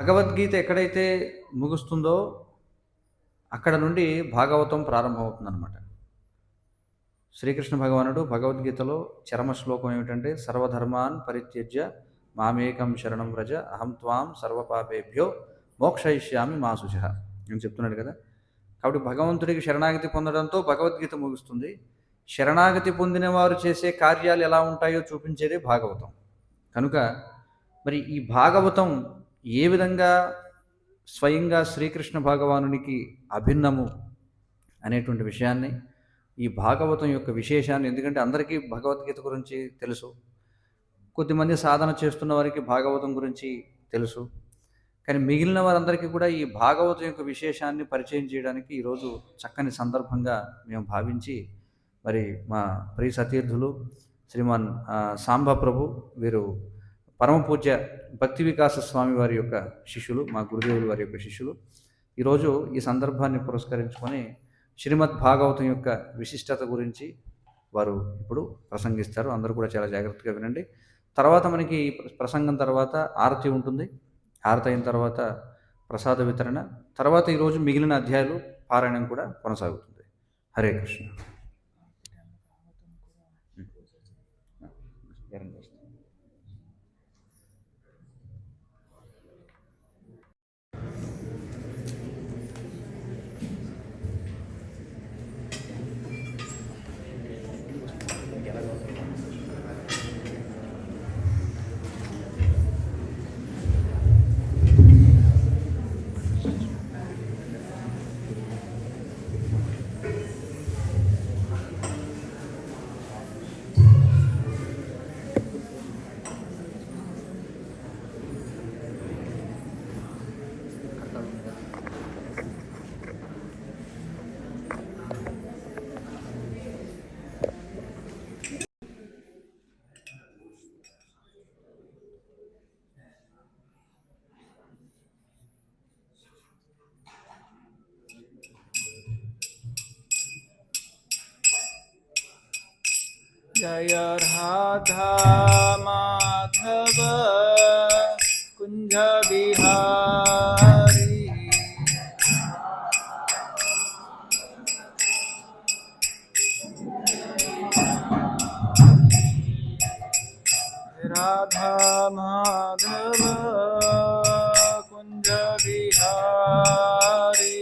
భగవద్గీత ఎక్కడైతే ముగుస్తుందో అక్కడ నుండి భాగవతం ప్రారంభమవుతుందన్నమాట. శ్రీకృష్ణ భగవానుడు భగవద్గీతలో చరమ శ్లోకం ఏమిటంటే, సర్వధర్మాన్ పరిత్యజ్య మామేకం శరణం వ్రజ అహం త్వాం సర్వపాపేభ్యో మోక్షయిష్యామి మా శుచః అని చెప్తున్నాడు కదా. కాబట్టి భగవంతుడికి శరణాగతి పొందడంతో భగవద్గీత ముగుస్తుంది. శరణాగతి పొందిన వారు చేసే కార్యాలు ఎలా ఉంటాయో చూపించేదే భాగవతం. కనుక మరి ఈ భాగవతం ఏ విధంగా స్వయంగా శ్రీకృష్ణ భగవానునికి అభిన్నము అనేటువంటి విషయాన్ని, ఈ భాగవతం యొక్క విశేషాన్ని, ఎందుకంటే అందరికీ భగవద్గీత గురించి తెలుసు, కొద్దిమంది సాధన చేస్తున్న వారికి భాగవతం గురించి తెలుసు, కానీ మిగిలిన వారందరికీ కూడా ఈ భాగవతం యొక్క విశేషాన్ని పరిచయం చేయడానికి ఈరోజు చక్కని సందర్భంగా మేము భావించి, మరి మా ప్రియ సతీర్థులు శ్రీమాన్ సాంబ ప్రభు, వీరు పరమ పూజ్య భక్తి వికాస స్వామి వారి యొక్క శిష్యులు, మా గురుదేవులు వారి యొక్క శిష్యులు, ఈరోజు ఈ సందర్భాన్ని పురస్కరించుకొని శ్రీమద్ భాగవతం యొక్క విశిష్టత గురించి వారు ఇప్పుడు ప్రసంగిస్తారు. అందరూ కూడా చాలా జాగ్రత్తగా వినండి. తర్వాత మనకి ప్రసంగం తర్వాత ఆరతి ఉంటుంది. ఆరతి అయిన తర్వాత ప్రసాద వితరణ, తర్వాత ఈరోజు మిగిలిన అధ్యాయాలు పారాయణం కూడా కొనసాగుతుంది. హరే కృష్ణ. जय राधा माधव कुंज बिहारी, राधा माधव कुंज बिहारी,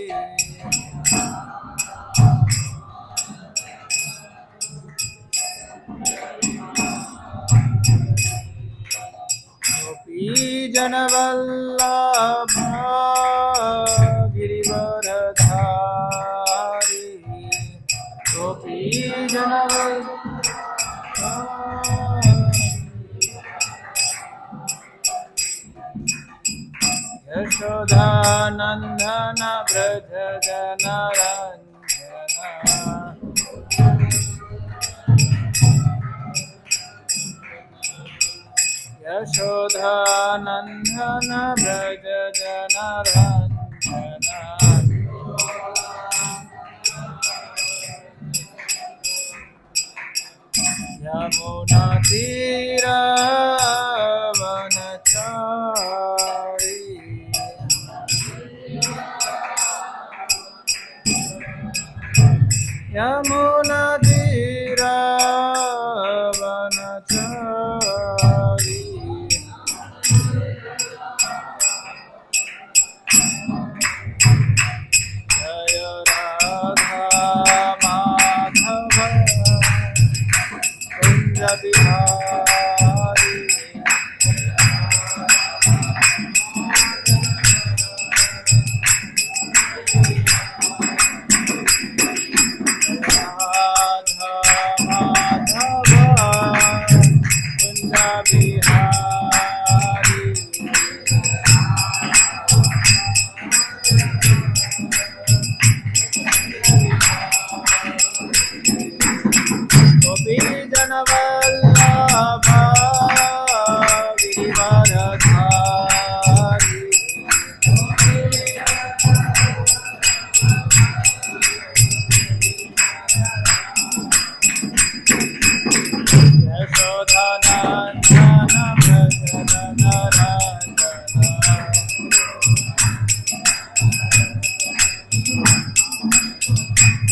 जनवल्लभ गिरिवरधारी, गोपी जनवल्लभ यशोदानंदन व्रज जनरंजना, यशोदानंदन व्रज जनरंजना, यमुना तीरवनचारी, यमुना तीरवनचारी, जय राधा माधव कुंज बिहारी,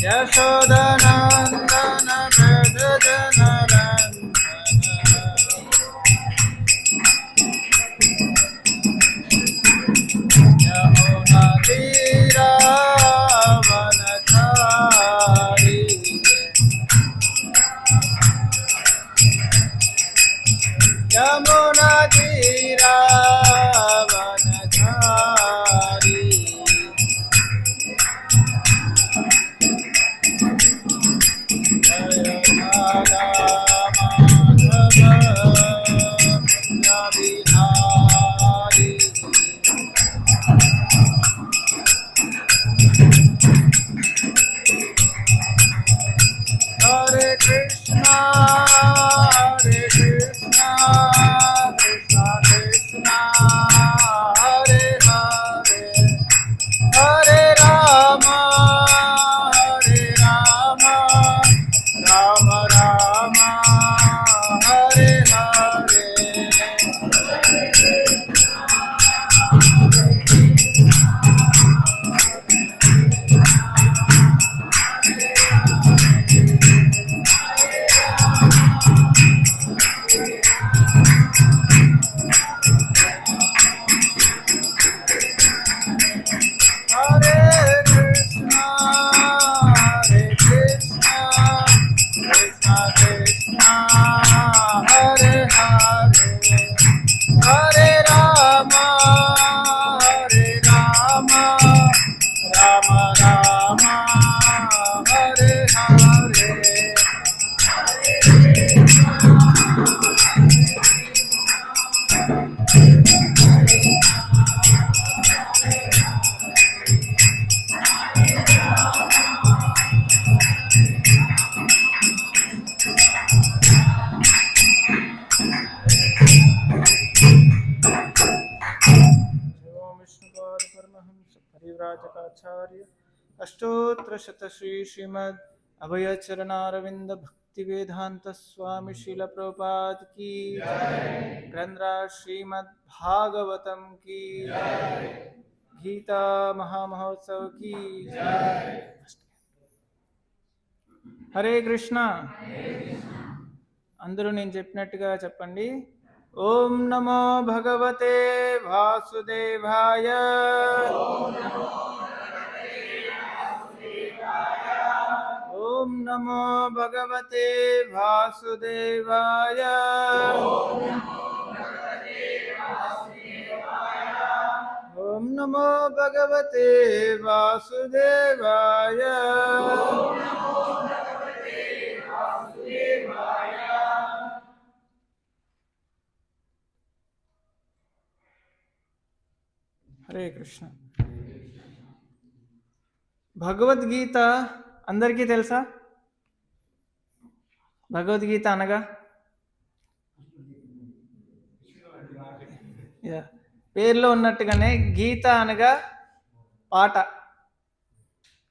यशोदनन्दन व्रजजनरञ्जन यमुनातीरावनचारी यमुनातीरावनचारी जय Radha Madhav Bihari Hare Krishna, Krishna Krishna, Hare Hare, Hare Rama, Rama Rama, Hare Hare. Hare Krishna, Krishna Krishna, Hare Hare, Hare Rama, Rama Rama, Hare Hare. परिव्राजकाचार्य अष्टोत्तर शत श्रीमद् अभयचरणारविंद भक्ति वेदांत स्वामी शील प्रभुपाद की ग्रंथराज श्रीमद् भागवतम की गीता महामहोत्सव की हरे कृष्ण అందరూ నేను చెప్పినట్టుగా చెప్పండి. ఓం నమో భగవతే వాసుదేవాయ. ఓం నమో భగవతే వాసుదేవాయ. ఓం నమో భగవతే వాసుదేవాయ. హరే కృష్ణ. భగవద్గీత అందరికీ తెలుసా? భగవద్గీత అనగా పేర్లో ఉన్నట్టుగానే గీత అనగా పాట.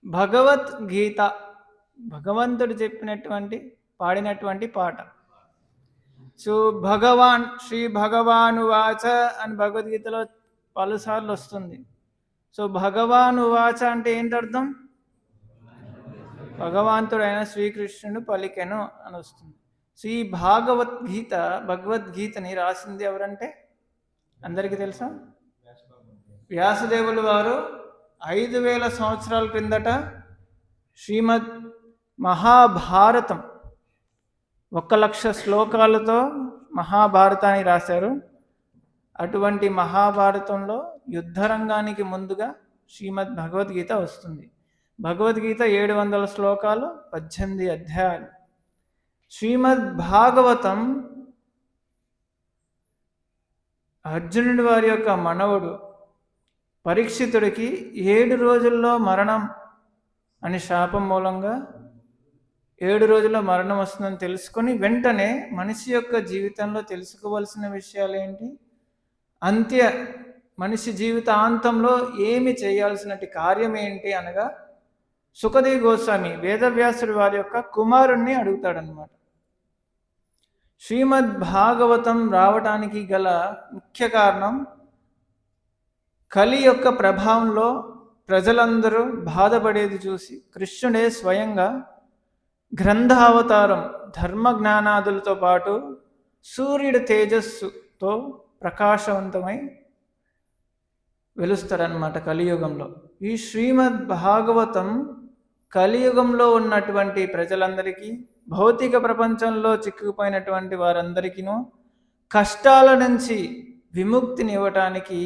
భగవద్గీత భగవంతుడు చెప్పినటువంటి పాడినటువంటి పాట. సో భగవాన్ శ్రీ భగవాను వాచ అని భగవద్గీతలో పలుసార్లు వస్తుంది. సో భగవాను వాచ అంటే ఏంటి అర్థం? భగవంతుడైన శ్రీకృష్ణుడు పలికెను అని వస్తుంది. సో ఈ భగవద్గీతని రాసింది ఎవరంటే అందరికీ తెలుసా? వ్యాసదేవులు వారు 5000 సంవత్సరాల క్రిందట శ్రీమద్ మహాభారతం 1,00,000 శ్లోకాలతో మహాభారతాన్ని రాశారు. అటువంటి మహాభారతంలో యుద్ధరంగానికి ముందుగా శ్రీమద్ భగవద్గీత వస్తుంది. భగవద్గీత 700 శ్లోకాలు, 18 అధ్యాయాలు. శ్రీమద్ భాగవతం అర్జునుడి వారి యొక్క మనవడు పరీక్షితుడికి 7 రోజుల్లో మరణం అని శాపం మూలంగా 7 రోజుల్లో మరణం వస్తుందని తెలుసుకొని వెంటనే మనిషి యొక్క జీవితంలో తెలుసుకోవలసిన విషయాలు ఏంటి, మనిషి జీవితాంతంలో ఏమి చేయాల్సినటి కార్యం ఏంటి అనగా సుఖదేవ్ గోస్వామి వేదవ్యాసుడి వారి యొక్క కుమారుణ్ణి అడుగుతాడనమాట. శ్రీమద్ భాగవతం రావటానికి గల ముఖ్య కారణం కలి యొక్క ప్రభావంలో ప్రజలందరూ బాధపడేది చూసి కృష్ణుడే స్వయంగా గ్రంథావతారం ధర్మ జ్ఞానాదులతో పాటు సూర్యుడి తేజస్సుతో ప్రకాశవంతమై వెలుస్తాడనమాట కలియుగంలో. ఈ శ్రీమద్ భాగవతం కలియుగంలో ఉన్నటువంటి ప్రజలందరికీ, భౌతిక ప్రపంచంలో చిక్కుకుపోయినటువంటి వారందరికీనూ కష్టాల నుంచి విముక్తిని ఇవ్వటానికి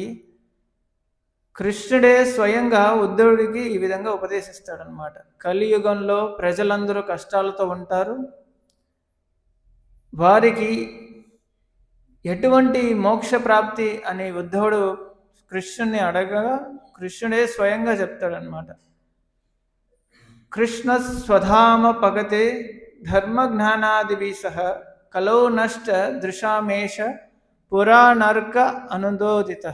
కృష్ణుడే స్వయంగా ఉద్ధవుడికి ఈ విధంగా ఉపదేశిస్తాడనమాట. కలియుగంలో ప్రజలందరూ కష్టాలతో ఉంటారు, వారికి ఎటువంటి మోక్ష ప్రాప్తి అని ఉద్ధవుడు కృష్ణుని అడగగా కృష్ణుడే స్వయంగా చెప్తాడనమాట. కృష్ణ స్వధామ పగతే ధర్మ జ్ఞానాదిభి సహ కలో నష్ట దృశామేష పురాణర్క అనుదోదిత.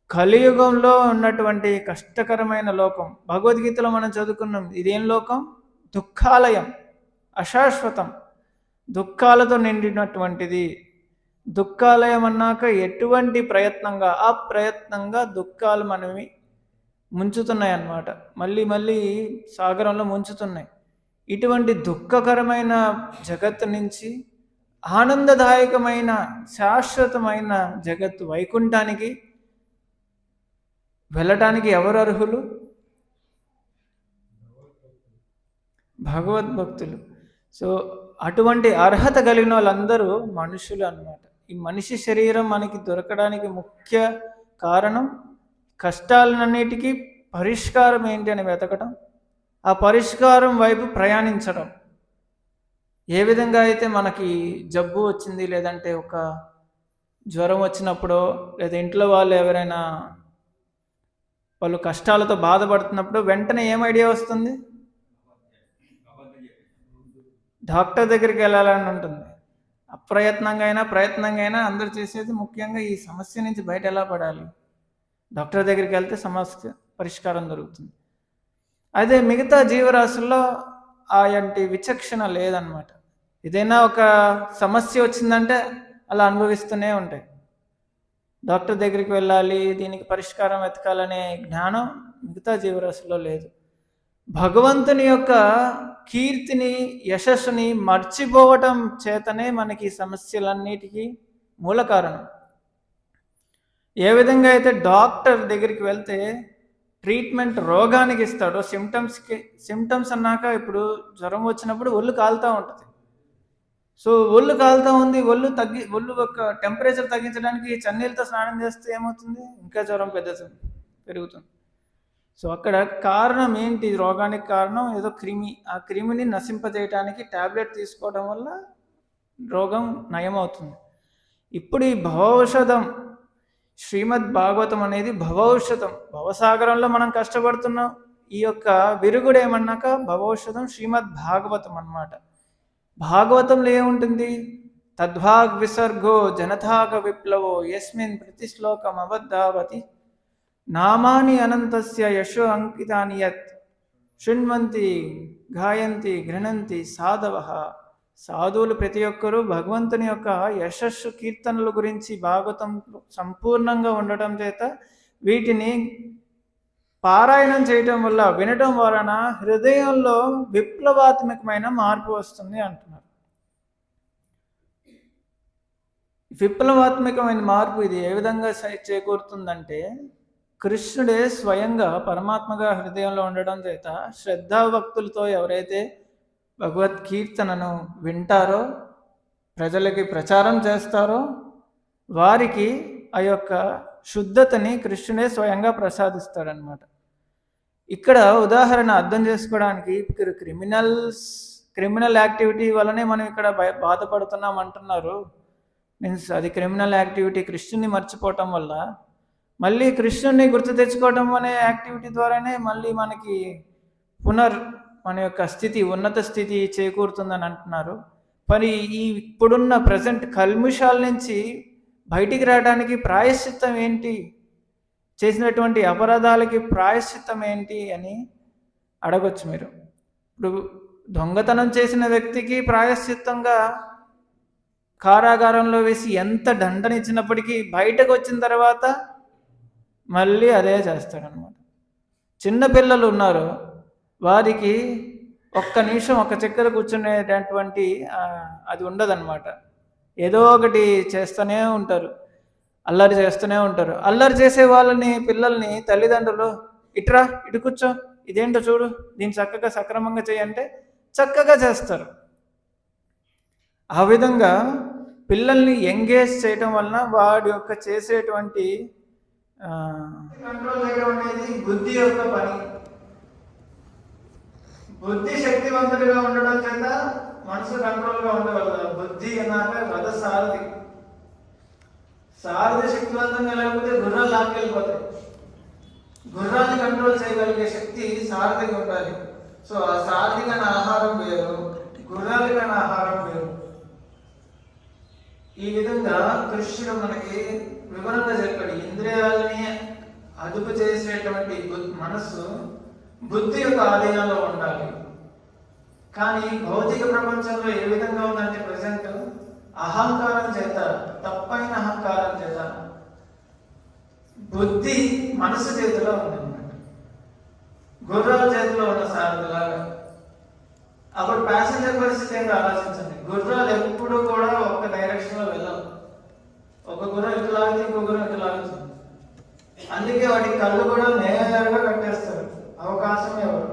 కలియుగంలో ఉన్నటువంటి కష్టకరమైన లోకం, భగవద్గీతలో మనం చదువుకున్నాం, ఇదేం లోకం? దుఃఖాలయం, అశాశ్వతం, దుఃఖాలతో నిండినటువంటిది. దుఃఖాలయం అన్నాక ఎటువంటి ప్రయత్నంగా అప్రయత్నంగా దుఃఖాలు మనవి ముంచుతున్నాయి అన్నమాట. మళ్ళీ మళ్ళీ సాగరంలో ముంచుతున్నాయి. ఇటువంటి దుఃఖకరమైన జగత్తు నుంచి ఆనందదాయకమైన శాశ్వతమైన జగత్తు వైకుంఠానికి వెళ్ళటానికి ఎవరు అర్హులు? భగవద్భక్తులు. సో అటువంటి అర్హత కలిగిన వాళ్ళందరూ మనుషులు అన్నమాట. ఈ మనిషి శరీరం మనకి దొరకడానికి ముఖ్య కారణం కష్టాలన్నిటికీ పరిష్కారం ఏంటి అని వెతకడం, ఆ పరిష్కారం వైపు ప్రయాణించడం. ఏ విధంగా అయితే మనకి జబ్బు వచ్చింది, లేదంటే ఒక జ్వరం వచ్చినప్పుడు, లేదా ఇంట్లో వాళ్ళు ఎవరైనా వాళ్ళు కష్టాలతో బాధపడుతున్నప్పుడు వెంటనే ఏం ఐడియా వస్తుంది? డాక్టర్ దగ్గరికి వెళ్ళాలని ఉంటుంది. అప్రయత్నంగా అయినా ప్రయత్నంగా అయినా అందరూ చేసేది ముఖ్యంగా ఈ సమస్య నుంచి బయట ఎలా పడాలి, డాక్టర్ దగ్గరికి వెళ్తే సమస్య పరిష్కారం దొరుకుతుంది. అదే మిగతా జీవరాశుల్లో ఆయంటి విచక్షణ లేదనమాట. ఏదైనా ఒక సమస్య వచ్చిందంటే అలా అనుభవిస్తూనే ఉంటాయి. డాక్టర్ దగ్గరికి వెళ్ళాలి, దీనికి పరిష్కారం వెతకాలనే జ్ఞానం మిగతా జీవరాశుల్లో లేదు. భగవంతుని యొక్క కీర్తిని, యశస్సుని మర్చిపోవటం చేతనే మనకి సమస్యలన్నిటికీ మూల కారణం. ఏ విధంగా అయితే డాక్టర్ దగ్గరికి వెళ్తే ట్రీట్మెంట్ రోగానికి ఇస్తాడో, సిమ్టమ్స్ అన్నాక ఇప్పుడు జ్వరం వచ్చినప్పుడు ఒళ్ళు కాలుతూ ఉంటుంది. సో ఒళ్ళు కాలుతూ ఉంది, ఒళ్ళు ఒక టెంపరేచర్ తగ్గించడానికి చన్నీళ్ళతో స్నానం చేస్తే ఏమవుతుంది? ఇంకా జ్వరం పెరుగుతుంది. సో అక్కడ కారణం ఏంటి? రోగానికి కారణం ఏదో క్రిమి. ఆ క్రిమిని నశింపజేయడానికి ట్యాబ్లెట్ తీసుకోవడం వల్ల రోగం నయమవుతుంది. ఇప్పుడు ఈ భవౌషధం, శ్రీమద్ భాగవతం అనేది భవౌషధం. భవసాగరంలో మనం కష్టపడుతున్నాం. ఈ యొక్క విరుగుడు ఏమన్నాక భవౌషధం శ్రీమద్ భాగవతం అన్నమాట. భాగవతంలో ఏముంటుంది? తద్వాగ్ విసర్గో జనతాగ విప్లవో యస్మిన్ ప్రతిశ్లోకం అవద్ధావతి నామాని అనంతస్య యశో అంకితాని యత్ శృణ్వంతి గాయంతి గృణంతి సాధవః. సాధువులు ప్రతి ఒక్కరూ భగవంతుని యొక్క యశస్సు కీర్తనల గురించి భాగవతం సంపూర్ణంగా ఉండటం చేత వీటిని పారాయణం చేయటం వల్ల, వినటం వలన హృదయంలో విప్లవాత్మకమైన మార్పు వస్తుంది అంటున్నారు. విప్లవాత్మకమైన మార్పు ఇది ఏ విధంగా చేకూరుతుందంటే, కృష్ణుడే స్వయంగా పరమాత్మగా హృదయంలో ఉండడం చేత శ్రద్ధాభక్తులతో ఎవరైతే భగవత్ కీర్తనను వింటారో, ప్రజలకి ప్రచారం చేస్తారో, వారికి ఆ యొక్క శుద్ధతని కృష్ణుడే స్వయంగా ప్రసాదిస్తాడనమాట. ఇక్కడ ఉదాహరణ అర్థం చేసుకోవడానికి, క్రిమినల్ యాక్టివిటీ వల్లనే మనం ఇక్కడ బాధపడుతున్నాం అంటున్నారు. మీన్స్ అది క్రిమినల్ యాక్టివిటీ, కృష్ణుని మర్చిపోవటం వల్ల. మళ్ళీ కృష్ణుని గుర్తు తెచ్చుకోవటం అనే యాక్టివిటీ ద్వారానే మళ్ళీ మనకి మన యొక్క స్థితి, ఉన్నత స్థితి చేకూరుతుందని అంటున్నారు. మరి ఈ ఇప్పుడున్న ప్రజెంట్ కల్ముషాల నుంచి బయటికి రావడానికి ప్రాయశ్చిత్తం ఏంటి? చేసినటువంటి అపరాధాలకి ప్రాయశ్చిత్తం ఏంటి అని అడగొచ్చు మీరు. ఇప్పుడు దొంగతనం చేసిన వ్యక్తికి ప్రాయశ్చిత్తంగా కారాగారంలో వేసి ఎంత దండనిచ్చినప్పటికీ బయటకు వచ్చిన తర్వాత మళ్ళీ అదే చేస్తాడనమాట. చిన్నపిల్లలు ఉన్నారు, వారికి ఒక్క నిమిషం ఒక చక్కెర కూర్చునేటటువంటి అది ఉండదన్నమాట. ఏదో ఒకటి చేస్తూనే ఉంటారు, అల్లరి చేస్తూనే ఉంటారు. అల్లరి చేసే వాళ్ళని, పిల్లల్ని తల్లిదండ్రులు ఇట్రా, ఇటు కూర్చో, ఇదేంటో చూడు, దీన్ని చక్కగా సక్రమంగా చేయంటే చక్కగా చేస్తారు. ఆ విధంగా పిల్లల్ని ఎంగేజ్ చేయటం వలన వాడి యొక్క చేసేటువంటి కంట్రోల్ చేయడం అనేది బుద్ధి యొక్క పని. బుద్ధి శక్తివంతుడిగా ఉండడం చేత మనసు కంట్రోల్గా ఉండగలదు. బుద్ధి అన్నాక రథ సారథి, సారథి శక్తివంతంగా లేకపోతే గుర్రాలు లాక్కెళ్ళిపోతాయి. గుర్రాన్ని కంట్రోల్ చేయగలిగే శక్తి సారథికి ఉండాలి. సో ఆ సారథి కన్నా ఆహారం వేరు, గుర్రాల కన్నా ఆహారం వేరు. ఈ విధంగా కృష్ణుడు మనకి వివరంగా చెప్పాడు. ఇంద్రియాలని అదుపు చేసేటువంటి మనస్సు బుద్ధి యొక్క ఆధీనంలో ఉండాలి. కానీ భౌతిక ప్రపంచంలో ఏ విధంగా ఉందంటే ప్రజెంట్ అహంకారం చేత, తప్పైన అహంకారం చేత బుద్ధి మనసు చేతిలో ఉందన్నమాట. గుర్రాల చేతిలో ఉన్న సారథిలాగా. అప్పుడు ప్యాసింజర్ పరిస్థితి ఏంటో ఆలోచించండి. గుర్రాలు ఎప్పుడు కూడా ఒక డైరెక్షన్లో వెళ్ళవు. ఒక గుర్రం ఇటు లాగితే ఇంకో గుర్రం ఇటు లాగుతుంది. అందుకే వాటి కళ్ళు కూడా నేరుగా కట్టేస్తారు. అవకాశం ఎవరు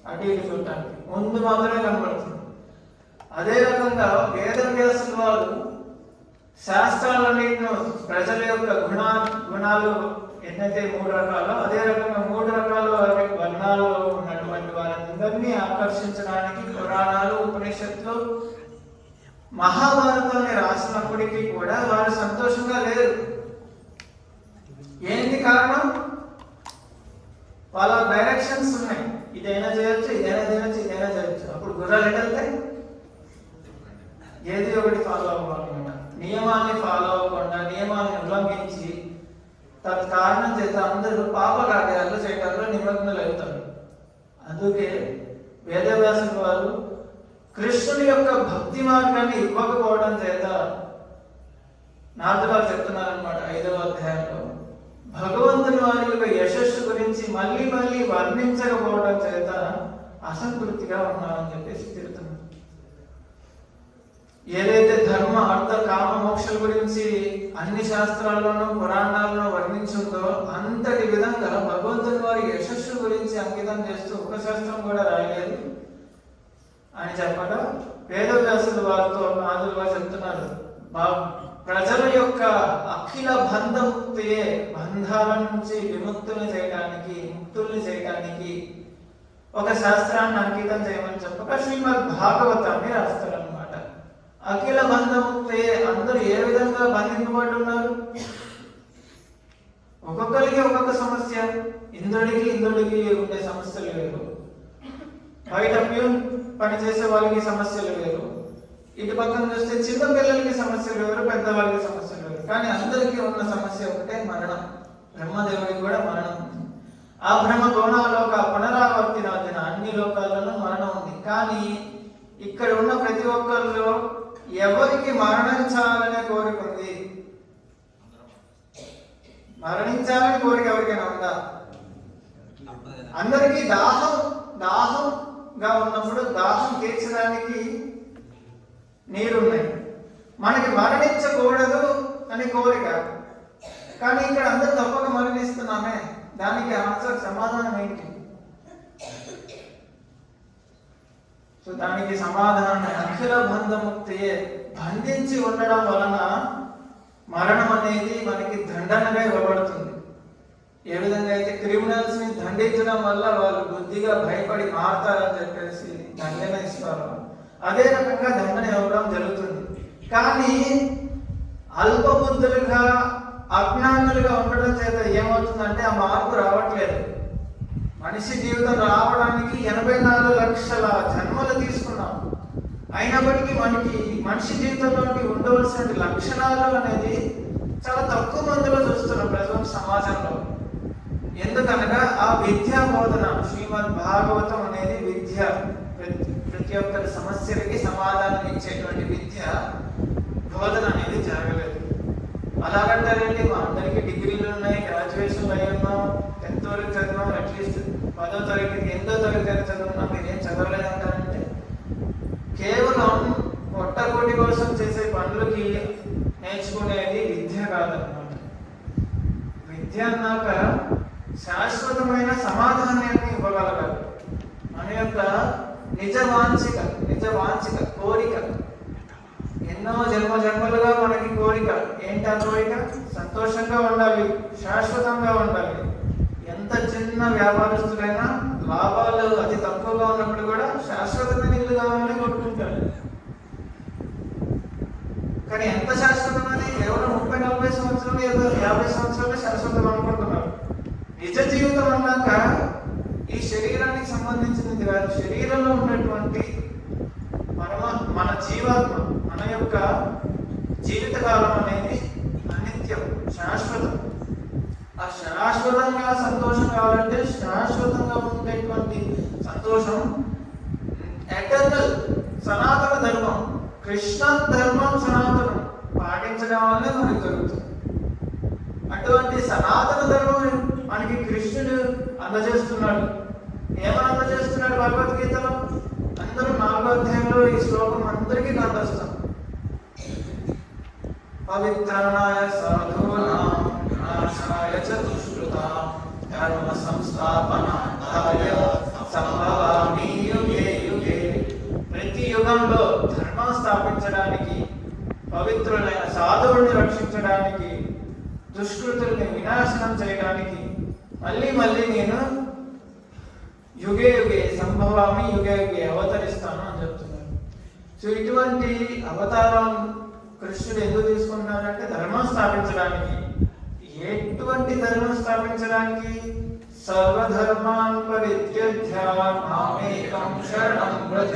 అటు ఇటు చూడటానికి, ముందు మాత్రమే కనబడుతుంది. అదే రకంగా వేదవ్యాసుల వారు శాస్త్రాలన్నింటిను ప్రజల యొక్క గుణాలు ఎన్నైతే 3 రకాలు, అదే రకంగా 3 రకాల వర్ణాలు ఉన్నటువంటి వారందరినీ ఆకర్షించడానికి పురాణాలు, ఉపనిషత్తులు, మహాభారతాన్ని రాసినప్పటికీ కూడా వారు సంతోషంగా లేరు. ఏంటి కారణం? వాళ్ళ డైరెక్షన్స్ ఉన్నాయి. ఇదైనా చేయొచ్చు, ఇదైనా చేయొచ్చు, ఇదైనా చేయొచ్చు. అప్పుడు గుర్రాలు ఎటెళ్తాయి? ఏది ఒకటి ఫాలో అవ్వాలన్నమాట. నియమాన్ని ఫాలో అవ్వకుండా, నియమాన్ని ఉల్లంఘించి తత్కారణం చేత అందరూ పాప కార్యాలు చేయడంలో నిమగ్నులు అవుతారు. అందుకే వేదవ్యాసుల వారు కృష్ణుని యొక్క భక్తి మార్గాన్ని ఇవ్వకపోవడం చేత నారదుడు చెప్తున్నారన్నమాట 5వ అధ్యాయంలో, భగవంతుని వారి యొక్క యశస్సు గురించి మళ్ళీ మళ్ళీ వర్ణించకపోవడం చేత అసంతృప్తిగా ఉన్నారని చెప్పేసి తిరుగుతున్నారు. ఏదైతే ధర్మ, అర్థ, కామ, మోక్షల గురించి అన్ని శాస్త్రాల్లోనూ పురాణాల్లో వర్ణించుందో అంతటి విధంగా భగవంతుని వారి యశస్సు గురించి అంకితం చేస్తూ ఒక శాస్త్రం కూడా రాయలేదు అని చెప్పగా వేదవ్యాసుల వారితో నారదులు వారు చెప్తున్నారు. ప్రజల యొక్క అఖిల బంధముక్తియే, బంధాల నుంచి విముక్తుల్ని చేయడానికి, ముక్తుల్ని చేయడానికి ఒక శాస్త్రాన్ని అంకితం చేయమని చెప్పక శ్రీమద్ భాగవతాన్ని రాస్తారన్నమాట. అఖిల బంధముక్తయే, అందరూ ఏ విధంగా బంధింపబడి ఉన్నారు? ఒక్కొక్కరికి ఒక్కొక్క సమస్య. ఇంద్రుడికి ఉండే సమస్యలు వేరు, బయట ప్యూన్ పనిచేసే వాళ్ళకి సమస్యలు వేరు, ఇటు పక్కన చూస్తే చిన్న పిల్లలకి సమస్యలు వేరు, పెద్దవాళ్ళకి సమస్యలు వేరు. కానీ అందరికీ ఉన్న సమస్య ఒకటే, మరణం. బ్రహ్మదేవుడికి కూడా మరణం ఉంది. ఆ బ్రహ్మ గోణాలోక పునరావర్తి నాదిన అన్ని లోకాలలో మరణం ఉంది. కానీ ఇక్కడ ఉన్న ప్రతి ఒక్కరిలో ఎవరికి మరణించాలనే కోరిక ఉంది? మరణించాలని కోరిక ఎవరికైనా ఉందా? అందరికీ దాహంగా ఉన్నప్పుడు దాహం తీర్చడానికి నీరున్నాయి. మనకి మరణించకూడదు అని కోరిక, కానీ ఇక్కడ అందరూ తప్పక మరణిస్తున్నామే. దానికి ఆన్సర్, సమాధానం ఏంటి? సో దానికి సమాధానం అఖిల బంధముక్తియే. బంధించి ఉండడం వలన మరణం అనేది మనకి దండనగా ఇవ్వబడుతుంది. ఏ విధంగా అయితే క్రిమినల్స్ ని దండించడం వల్ల వాళ్ళు బుద్ధిగా భయపడి మారుతారని చెప్పేసి దండన ఇస్తారు, అదే రకంగా దండన ఇవ్వడం జరుగుతుంది. కానీ అల్పబుద్ధులుగా, అజ్ఞానులుగా ఉండడం చేత ఏమవుతుందంటే ఆ మార్పు రావట్లేదు. మనిషి జీవితం రావడానికి 84 లక్షల జన్మలు తీసుకున్నాం. అయినప్పటికీ మనకి మనిషి జీవితంలోకి ఉండవలసిన లక్షణాలు అనేది చాలా తక్కువ మందిలో చూస్తున్నాం ప్రజెంట్ సమాజంలో. ఎందుకనగా ఆ విద్యా బోధన, శ్రీమద్ భాగవతం అనేది విద్య, ప్రతి ఒక్కరి సమస్యలకి సమాధానం ఇచ్చేటువంటి విద్య బోధన అనేది జరగలేదు. అలాగంటారండి, మా అందరికీ డిగ్రీలు ఉన్నాయి, గ్రాడ్యుయేషన్లు అయి ఉన్నాం, 10th వరకు చదివాం, అట్లీస్ట్ 10వ తరగతి 8వ తరగతి చదువున్నాం, మీరేం చదవలేదంటారంటే కేవలం పొట్టకోటి కోసం చేసే పనులకి నేర్చుకునేది విద్య కాదన్నమాట. విద్య అన్నాక శాశ్వతమైన సమాధానాన్ని ఇవ్వగలగాలి. మన యొక్క నిజ వాంఛిక కోరిక, ఎన్నో జన్మలుగా మనకి కోరిక ఏంటా కోరిక? సంతోషంగా ఉండాలి, శాశ్వతంగా ఉండాలి. ఎంత చిన్న వ్యాపారస్తులైనా లాభాలు అతి తక్కువగా ఉన్నప్పుడు కూడా శాశ్వతమైన ఇల్లు కావాలని కొట్టుకుంటారు. కానీ ఎంత శాశ్వతమని కేవలం 30-40 సంవత్సరాలు 50 సంవత్సరాలు శాశ్వతం అనుకుంటున్నారు. నిజ జీవితం అన్నాక ఈ శరీరానికి సంబంధించినది కాదు. శరీరంలో ఉన్నటువంటి మన జీవాత్మ, మన యొక్క జీవితకాలం అనేది అనిత్యం, శాశ్వతం. ఆ శాశ్వతంగా సంతోషం కావాలంటే శాశ్వతంగా ఉండేటువంటి సంతోషం ఎటర్నల్ సనాతన ధర్మం, కృష్ణ ధర్మం సనాతనం పాటించడం వల్లే మనకు జరుగుతుంది. అటువంటి సనాతన ధర్మం మనకి కృష్ణుడు అందజేస్తున్నాడు. ఏమని అందజేస్తున్నాడు భగవద్గీతలో? అందరూ 4వ అధ్యాయంలో ఈ శ్లోకం అందరికీ కంఠస్థం. పవిత్రాణాయ సాధూనాం వినాశాయ చ దుష్కృతాం ధర్మ సంస్థాపనార్థాయ సంభవామి యుగే యుగే. ప్రతి యుగంలో ధర్మం స్థాపించడానికి, పవిత్రులైన సాధువుల్ని రక్షించడానికి, దుష్కృతుల్ని వినాశనం చేయడానికి మళ్ళీ నేను యుగే సంభవామి యుగే అవతరిస్తాను అని చెప్తున్నారు. సో ఇటువంటి అవతారం కృష్ణుడు ఎందుకు తీసుకుంటున్నాడంటే ధర్మం స్థాపించడానికి. ఎటువంటి ధర్మం స్థాపించడానికి? సర్వధర్మాన్ పరిత్యజ్య మామేకం శరణం వ్రజ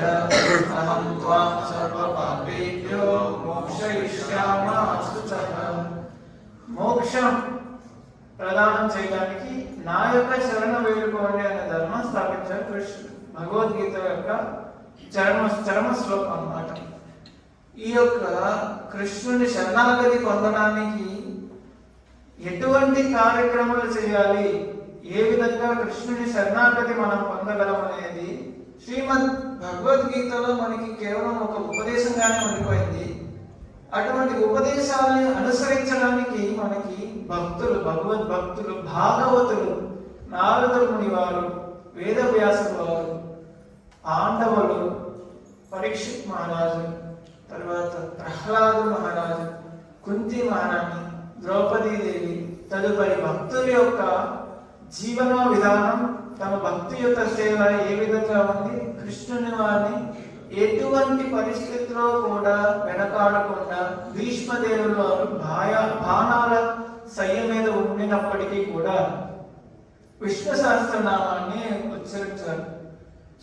అహం త్వాం సర్వపాపేభ్యో మోక్షయిష్యామి శుచః. మోక్షం ప్రదానం చేయడానికి నా యొక్క శరణ వేడుకోండి అనే ధర్మం స్థాపించారు కృష్ణుడు. భగవద్గీత యొక్క చరమ శ్లోకం అన్నమాట. ఈ యొక్క కృష్ణుని శరణాగతి పొందడానికి ఎటువంటి కార్యక్రమాలు చేయాలి, ఏ విధంగా కృష్ణుని శరణాగతి మనం పొందగలం అనేది శ్రీమద్ భగవద్గీతలో మనకి కేవలం ఒక ఉపదేశంగానే ఉండిపోయింది. అటువంటి ఉపదేశాలను అనుసరించడానికి మనకి భగవద్భక్తులు, భాగవతులు, నారద ముని వారు, వేదవ్యాసుల వారు, పాండవులు, పరీక్షిత్ మహారాజు, తర్వాత ప్రహ్లాదు మహారాజు, కుంతి మహారాణి, ద్రౌపదీదేవి తదుపరి భక్తుల యొక్క జీవన విధానం, తమ భక్తి యొక్క సేవ ఏ విధంగా ఉంది, కృష్ణుని వారిని ఎటువంటి పరిస్థితిలో కూడా వెనకాడకుండా భీష్మదేవుల వారు బాణాల సయ్య మీద ఉండినప్పటికీ కూడా విష్ణు సహస్రనామాన్ని ఉచ్చరించారు.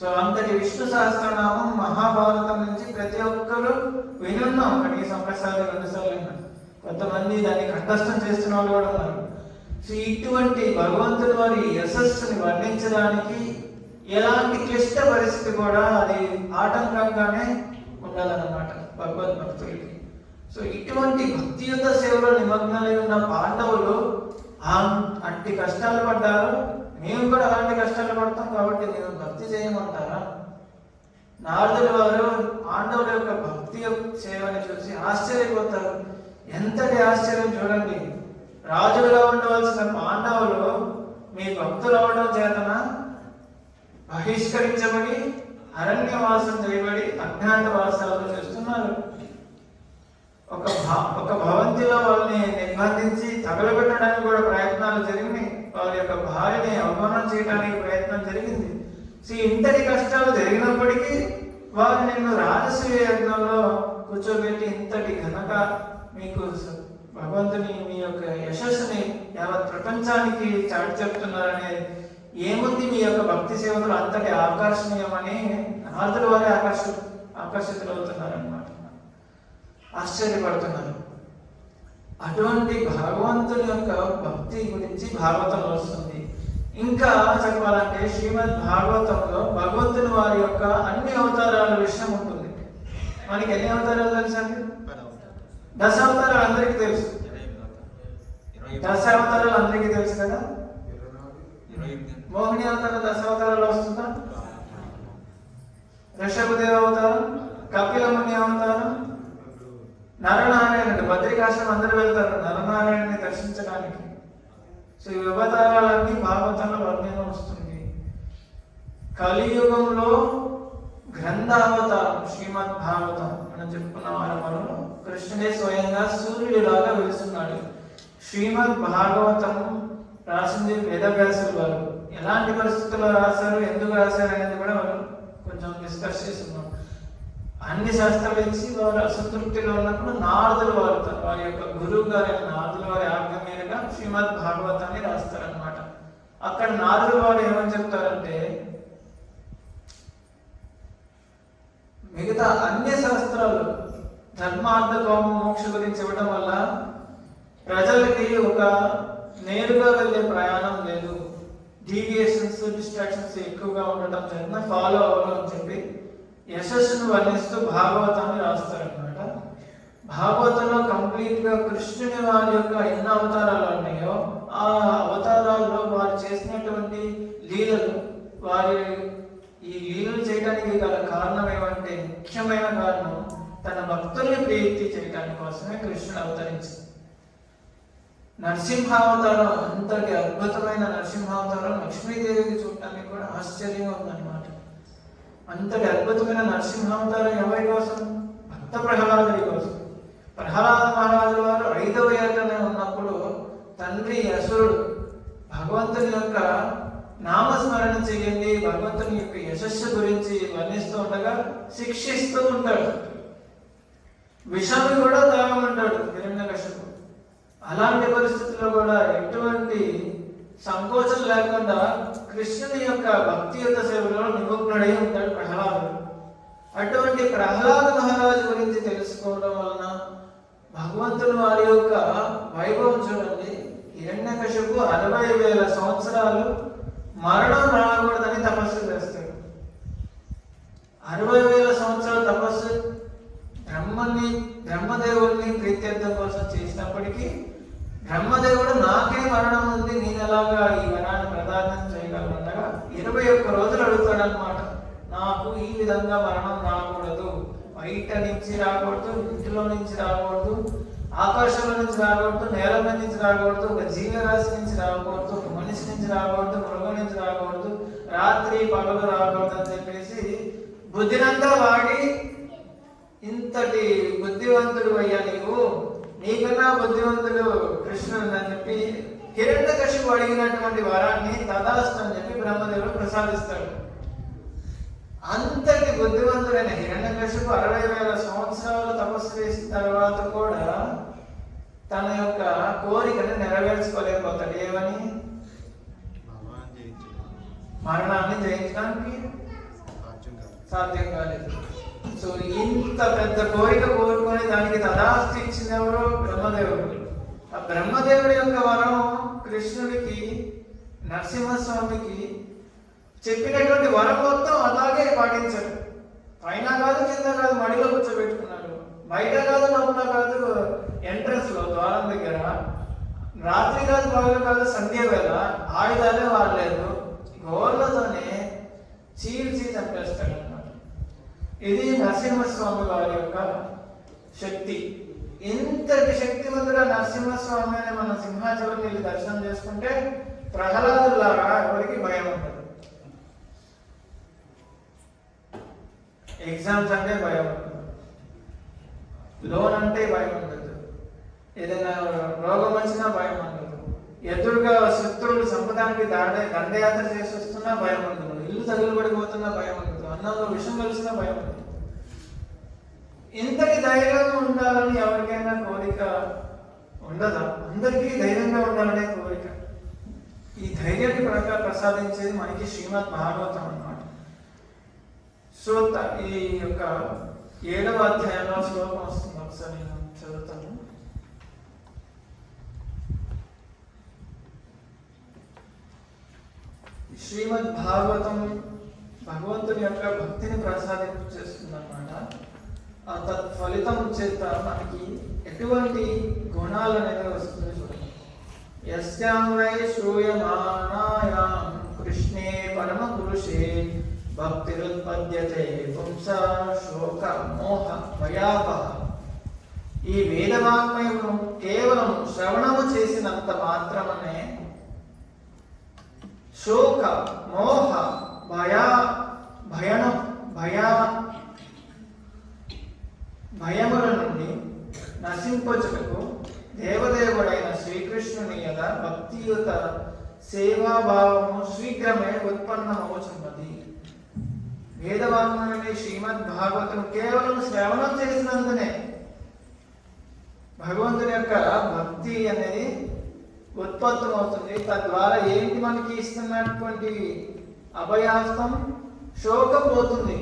సో అంతటి విష్ణు సహస్రనామం మహాభారతం నుంచి ప్రతి ఒక్కరూ వినున్నాం. కనీసం ఒకసారి 2 సార్లు విన్నాం. కొంతమంది దాన్ని కంఠస్థం చేస్తున్న వాళ్ళు కూడా ఉన్నారు. సో ఇటువంటి భగవంతుని వారి యశస్సుని వర్ణించడానికి ఎలాంటి క్లిష్ట పరిస్థితి కూడా అది ఆటంకంగానే ఉండాలన్నమాట భగవద్భక్తులకి. సో ఇటువంటి భక్తియుత సేవలో నిమగ్నమై ఉన్న పాండవులు అట్టి కష్టాలు పడ్డారు. మేము కూడా అలాంటి కష్టాలు పడతాం కాబట్టి నేను భక్తి చేయమంటారా? నారదుల వారు పాండవుల యొక్క భక్తి సేవని చూసి ఆశ్చర్యపోతారు. ఎంతటి ఆశ్చర్యం చూడండి. రాజులుగా ఉండవలసిన పాండవులు మీ భక్తులు అవ్వడం చేతన బహిష్కరించబడి అరణ్యవాసం చేయబడి అజ్ఞాతవాసాలు చేస్తున్నారు. ఒక భవంతిలో వాళ్ళని నిర్బంధించి తగలబెట్టడానికి కూడా ప్రయత్నాలు జరిగినాయి. వాళ్ళ యొక్క భార్యని అవమానం చేయడానికి ప్రయత్నం జరిగింది. సో ఇంతటి కష్టాలు జరిగినప్పటికీ వారు నిన్ను రాజసూయ యజ్ఞంలో కూర్చోబెట్టి ఇంతటి ఘనత మీకు భగవంతుని మీ యొక్క యశస్సుని యావత్ ప్రపంచానికి చాటి చెప్తున్నారనే ఏముంది మీ యొక్క భక్తి సేవలు అంతటి ఆకర్షణీయమని నారదుల వారే ఆకర్షితులవుతున్నారు అన్నమాట, ఆశ్చర్యపడుతున్నారు. అటువంటి భగవంతుని యొక్క భక్తి గురించి భాగవతంలో వస్తుంది. ఇంకా చెప్పాలంటే శ్రీమద్ భాగవతంలో భగవంతుని వారి యొక్క అన్ని అవతారాల విషయం ఉంటుంది. మనకి ఎన్ని అవతారాలు తెలుసండి? 10 అవతారాలు అందరికీ తెలుసు. దశావతారాలు అందరికీ తెలుసు కదా. మోహిని అవతారం దశావతారాలు వస్తుందా? ఋషభదేవ అవతారం, కపిలముని అవతారం, నరనారాయణుడు. బద్రికాశ్రమం అందరూ వెళ్తారు నరనారాయణని దర్శించడానికి. సో ఈ అవతారాలన్నీ భాగవతంలో వర్ణన వస్తుంది. కలియుగంలో గ్రంథావతారం శ్రీమద్ భాగవతం మనం చెప్పుకున్న వారములో కృష్ణుడే స్వయంగా సూర్యుడిలాగా వెలుస్తున్నాడు. శ్రీమద్ భాగవతం రాసింది వేదవ్యాసులు వారు. ఎలాంటి పరిస్థితుల్లో రాశారు, ఎందుకు రాశారు అనేది కూడా మనం కొంచెం డిస్కస్ చేస్తున్నాం. అన్ని శాస్త్రాలు ఇచ్చి వారు అసంతృప్తిలో ఉన్నప్పుడు నారదులు వారుతారు. వారి యొక్క గురువు గారి నారదుల వారి ఆజ్ఞ మీదుగా శ్రీమద్ భాగవతాన్ని రాస్తారనమాట. అక్కడ నారదుల వారు ఏమని చెప్తారంటే, మిగతా అన్ని శాస్త్రాలు ధర్మార్థ కామ మోక్ష గురించి ఇవ్వడం వల్ల ప్రజలకి ఒక నేరుగా వెళ్ళే ప్రయాణం లేదు, డీవియేషన్స్ డిస్ట్రాక్షన్స్ ఎక్కువగా ఉండటం చేత ఫాలో అవ్వడం అని చెప్పి యశస్సును వర్ణిస్తూ భాగవతాన్ని రాస్తారనమాట. భాగవతంలో కంప్లీట్ గా కృష్ణుని వారి యొక్క ఎన్ని అవతారాలు ఉన్నాయో ఆ అవతారాల్లో వారు చేసినటువంటి లీలలు, వారి ఈ లీలలు చేయడానికి గల కారణం ఏమంటే, ముఖ్యమైన కారణం తన భక్తుల్ని ప్రీతి చేయడానికి కోసమే కృష్ణుడు అవతరించింది. నరసింహావతారం అంతటి అద్భుతమైన నరసింహావతారం లక్ష్మీదేవికి చూడటానికి కూడా ఆశ్చర్యంగా ఉందన్నమాట. అంతటి అద్భుతమైన నరసింహావతారం ఎవరి కోసం? భక్త ప్రహ్లాదుడి కోసం. ప్రహ్లాద మహారాజు వారు 5వ ఏటనే ఉన్నప్పుడు తండ్రి అసురుడు భగవంతుని యొక్క నామస్మరణ చేయండి, భగవంతుని యొక్క యశస్సు గురించి వర్ణిస్తూ ఉండగా శిక్షిస్తూ ఉంటాడు. విషాన్ని కూడా తాగమంటాడు హిరణ్యకశిపుడు. అలాంటి పరిస్థితుల్లో కూడా ఎటువంటి సంకోచం లేకుండా కృష్ణుని యొక్క భక్తియుత సేవలో నిమగ్నుడై ఉంటాడు ప్రహ్లాదుడు. అటువంటి ప్రహ్లాద మహారాజు గురించి తెలుసుకోవడం వలన భగవంతుని వారి యొక్క వైభవం చూడండి. హిరణ్యకశిపు 60,000 సంవత్సరాలు మరణం రాకూడదని తపస్సు చేస్తాడు. 60,000 సంవత్సరాల తపస్సు బ్రహ్మదేవుడిని ప్రీత్యర్థం కోసం చేసినప్పటికీ బ్రహ్మదేవుడు నాకే మరణం ఉంది, నేను ఎలాగా ఈ వరాన్ని ప్రదానం చేయగలనగా 21 రోజులు అడుగుతాడనమాట. నాకు ఈ విధంగా మరణం రాకూడదు, బయట నుంచి రాకూడదు, ఇంటిలో నుంచి రాకూడదు, ఆకాశంలో నుంచి రాకూడదు, నేల మీద నుంచి రాకూడదు, ఒక జీవరాశి నుంచి రాకూడదు, ఒక మనిషి నుంచి రాకూడదు, మృగం నుంచి రాకూడదు, రాత్రి పగలు రాకూడదు అని చెప్పేసి బుద్ధినంతా వాడి, ఇంతటి బుద్ధివంతుడు అయ్యా నీవు, నీకన్నా బుద్ధివంతుడు కృష్ణుడు అని చెప్పి హిరణ్యకశిపు అడిగినటువంటి వరాన్ని తదాస్తు అని చెప్పి బ్రహ్మదేవుడు ప్రసాదిస్తాడు. అంతటి బుద్ధివంతుడైన హిరణ్యకశిపు 60,000 సంవత్సరాలు తపస్సు చేసిన తర్వాత కూడా తన యొక్క కోరికను నెరవేర్చుకోలేకపోతాడు. ఏమని? మరణాన్ని జయించడానికి సాధ్యం కాలేదు. సో ఇంత పెద్ద కోరిక కోరుకొని దానికి తదాస్తి ఇచ్చింది ఎవరు? బ్రహ్మదేవుడు. ఆ బ్రహ్మదేవుడి యొక్క వరం కృష్ణుడికి, నరసింహస్వామికి చెప్పినటువంటి వరం మొత్తం అలాగే పాటించాడు. పైన కాదు, కింద కాదు, మడిలో కూర్చోబెట్టుకున్నాడు. బయట కాదు, లోపల కాదు, ఎంట్రన్స్ లో ద్వారం దగ్గర, రాత్రి కాదు, పగలు కాదు, సంధ్య వేళ ఆయుధాలే వాడలేదు, గోర్లతోనే చీల్చి చంపేస్తాడు అన్నమాట. ఇది నరసింహస్వామి వారి యొక్క శక్తి. ఇంతటి శక్తివంతుడ నరసింహస్వామి అని మనం సింహాచలం వెళ్ళి దర్శనం చేసుకుంటే ప్రహ్లాదులాగా ఎవరికి భయం ఉంటుంది. ఎగ్జామ్స్ అంటే భయం ఉంటుంది, లోన్ అంటే భయం ఉండదు, ఏదైనా రోగం వచ్చినా భయం ఉండదు, ఎదురుగా శత్రువులు సంపదానికి దండయాత్ర చేసి వస్తున్నా భయం ఉండదు, ఇల్లు తగులుబడిపోతున్నా భయం ఉండదు, అన్నంలో విషం కలిసినా భయం ఉండదు. ఇంతటి ధైర్యంగా ఉండాలని ఎవరికైనా కోరిక ఉండదా? అందరికీ ధైర్యంగా ఉండాలనే కోరిక. ఈ ధైర్యాన్ని ప్రసాదించేది మనకి శ్రీమద్ భాగవతం అన్నమాట. సో ఈ యొక్క 7వ అధ్యాయంలో శ్లోకం వస్తుంది, ఒకసారి నేను చదువుతాను. శ్రీమద్ భాగవతం భగవంతుని యొక్క భక్తిని ప్రసాదించేస్తుంది అన్నమాట. ఆ తత్ఫలితం చేత మనకి ఎటువంటి గుణాలు అనేది వస్తుంది చూడండి. యస్యాం వై శ్రూయమానాయాం కృష్ణే పరమపురుషే భక్తిరుత్పద్యతే పుంసా శోక మోహ భయాపహ. ఈ వేదవాంగ్మయమును కేవలం శ్రవణము చేసినంత మాత్రమనే శోక మోహ భయముల నుండి నశింపచుటకు దేవదేవుడైన శ్రీకృష్ణుని యద భక్తియుత సేవాభావము శీఘ్రమే ఉత్పన్నమవుచున్నది. వేదవాంగ్మయుని శ్రీమద్ భాగవతం కేవలం శ్రవణం చేసినందునే భగవంతుని యొక్క భక్తి అనేది ఉత్పత్తమవుతుంది. తద్వారా ఏంటి మనకి ఇస్తున్నటువంటి అభయాస్తం, శోకం పోతుంది.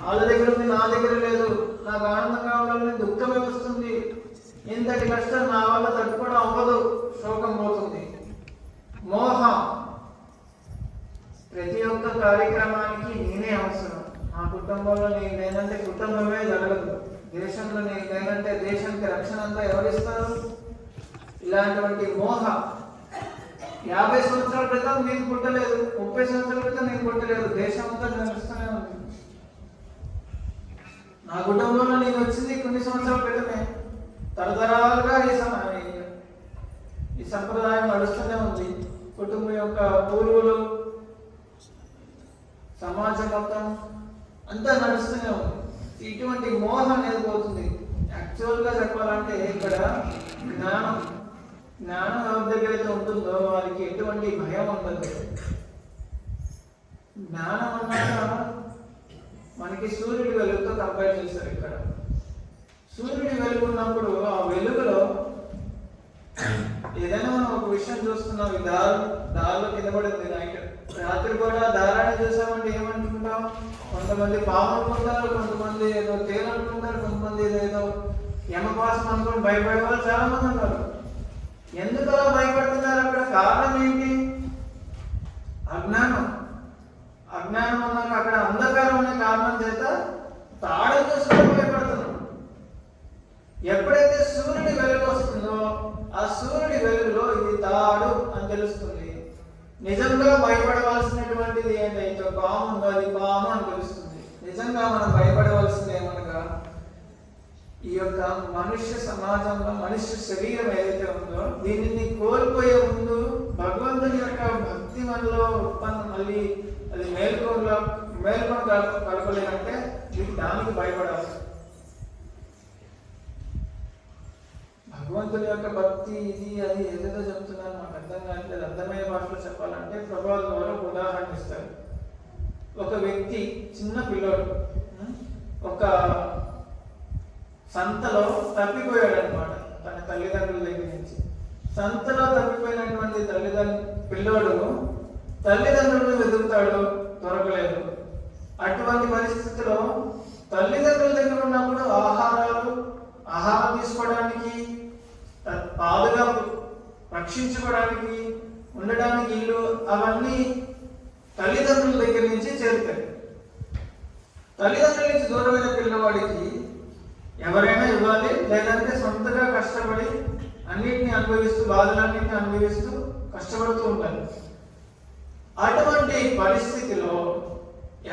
వాళ్ళ దగ్గర ఉంది, నా దగ్గర లేదు, నాకు ఆనందంగా ఉండాలని దుఃఖమే వస్తుంది, ఇంతటి కష్టం నా వల్ల తట్టుకోవడం అవ్వదు, శోకం పోతుంది. మోహం, ప్రతి ఒక్క కార్యక్రమానికి నేనే అవసరం, నా కుటుంబంలో నేను లేనంటే కుటుంబమే జరగదు, దేశంలో నేను లేనంటే దేశానికి రక్షణ అంతా ఎవరిస్తారు? ఇలాంటివంటి మోహ. 50 సంవత్సరాల క్రితం నేను పుట్టలేదు, 30 సంవత్సరాల క్రితం నేను పుట్టలేదు, దేశం అంతా నడుస్తూనే ఉంది. నా కుటుంబంలో నేను వచ్చింది కొన్ని సంవత్సరాల క్రితమే, తరతరాలుగా ఈ సంప్రదాయం నడుస్తూనే ఉంది. కుటుంబం యొక్క పూర్వులు, సమాజం మొత్తం అంతా నడుస్తూనే ఉంది. ఇటువంటి మోహం అనేది పోతుంది. యాక్చువల్గా చెప్పాలంటే ఇక్కడ జ్ఞానం ఎవరి దగ్గర అయితే ఉంటుందో వారికి ఎటువంటి భయం ఉండదు. జ్ఞానం అన్నాక మనకి సూర్యుడి వెలుగుతో కంపేర్ చేశారు. ఇక్కడ సూర్యుడి వెలుగు ఉన్నప్పుడు ఆ వెలుగులో ఏదైనా మనం ఒక విషయం చూస్తున్నాం, ఈ దారిలో కింద పడింది నైట్, రాత్రి కూడా దారాన్ని చూసామంటే ఏమనుకుంటాం? కొంతమంది పాము అనుకుంటారు, కొంతమంది ఏదో తేలు అనుకుంటారు, కొంతమంది ఏదో యమపాసం అనుకుని భయపడే వాళ్ళు చాలా మంది ఉన్నారు. ఎందుకు అలా భయపడుతున్నారు? అక్కడ కారణం ఏంటి? అజ్ఞానం అన్నాక అక్కడ అంధకారం అనే కారణం చేత తాడు చూసుకొని భయపడుతున్నాం. ఎప్పుడైతే సూర్యుడి వెలుగు వస్తుందో ఆ సూర్యుడి వెలుగులో ఇది తాడు అని తెలుస్తుంది. నిజంగా భయపడవలసినటువంటిది ఏంటైతే పాము ఉందో అది పాము అని తెలుస్తుంది. నిజంగా మనం భయపడవలసింది ఏమనగా ఈ యొక్క మనుష్య సమాజంలో మనుష్య శరీరం ఏదైతే ఉందో దీనిని కోల్పోయే ముందు భగవంతుని యొక్క భక్తి మనలో మళ్ళీ అది మేల్కొని కలపలేదంటే దానికి భయపడాలి. భగవంతుని యొక్క భక్తి ఇది అది ఏదేదో చెప్తున్నారు, మాకు అర్థం కావట్లేదు. అర్థమయ్యే భాషలో చెప్పాలంటే ప్రభావం ద్వారా ఒక ఉదాహరణ ఇస్తారు. ఒక వ్యక్తి చిన్న పిల్లోడు ఒక సంతలో తప్పిపోయాడు అనమాట తన తల్లిదండ్రుల దగ్గర నుంచి. సంతలో తప్పిపోయినటువంటి పిల్లోడు తల్లిదండ్రులను వెతుకుతాడు, దొరకలేదు. అటువంటి పరిస్థితిలో తల్లిదండ్రుల దగ్గర ఉన్నప్పుడు ఆహారం తీసుకోవడానికి, పాదుగా రక్షించుకోవడానికి, ఉండడానికి ఇల్లు అవన్నీ తల్లిదండ్రుల దగ్గర నుంచి చేరుతాయి. తల్లిదండ్రుల నుంచి దూరమైన పిల్లవాడికి ఎవరైనా ఇవ్వాలి, లేదంటే సొంతగా కష్టపడి అన్నిటిని అనుభవిస్తూ బాధలన్నింటినీ అనుభవిస్తూ కష్టపడుతూ ఉంటారు. అటువంటి పరిస్థితిలో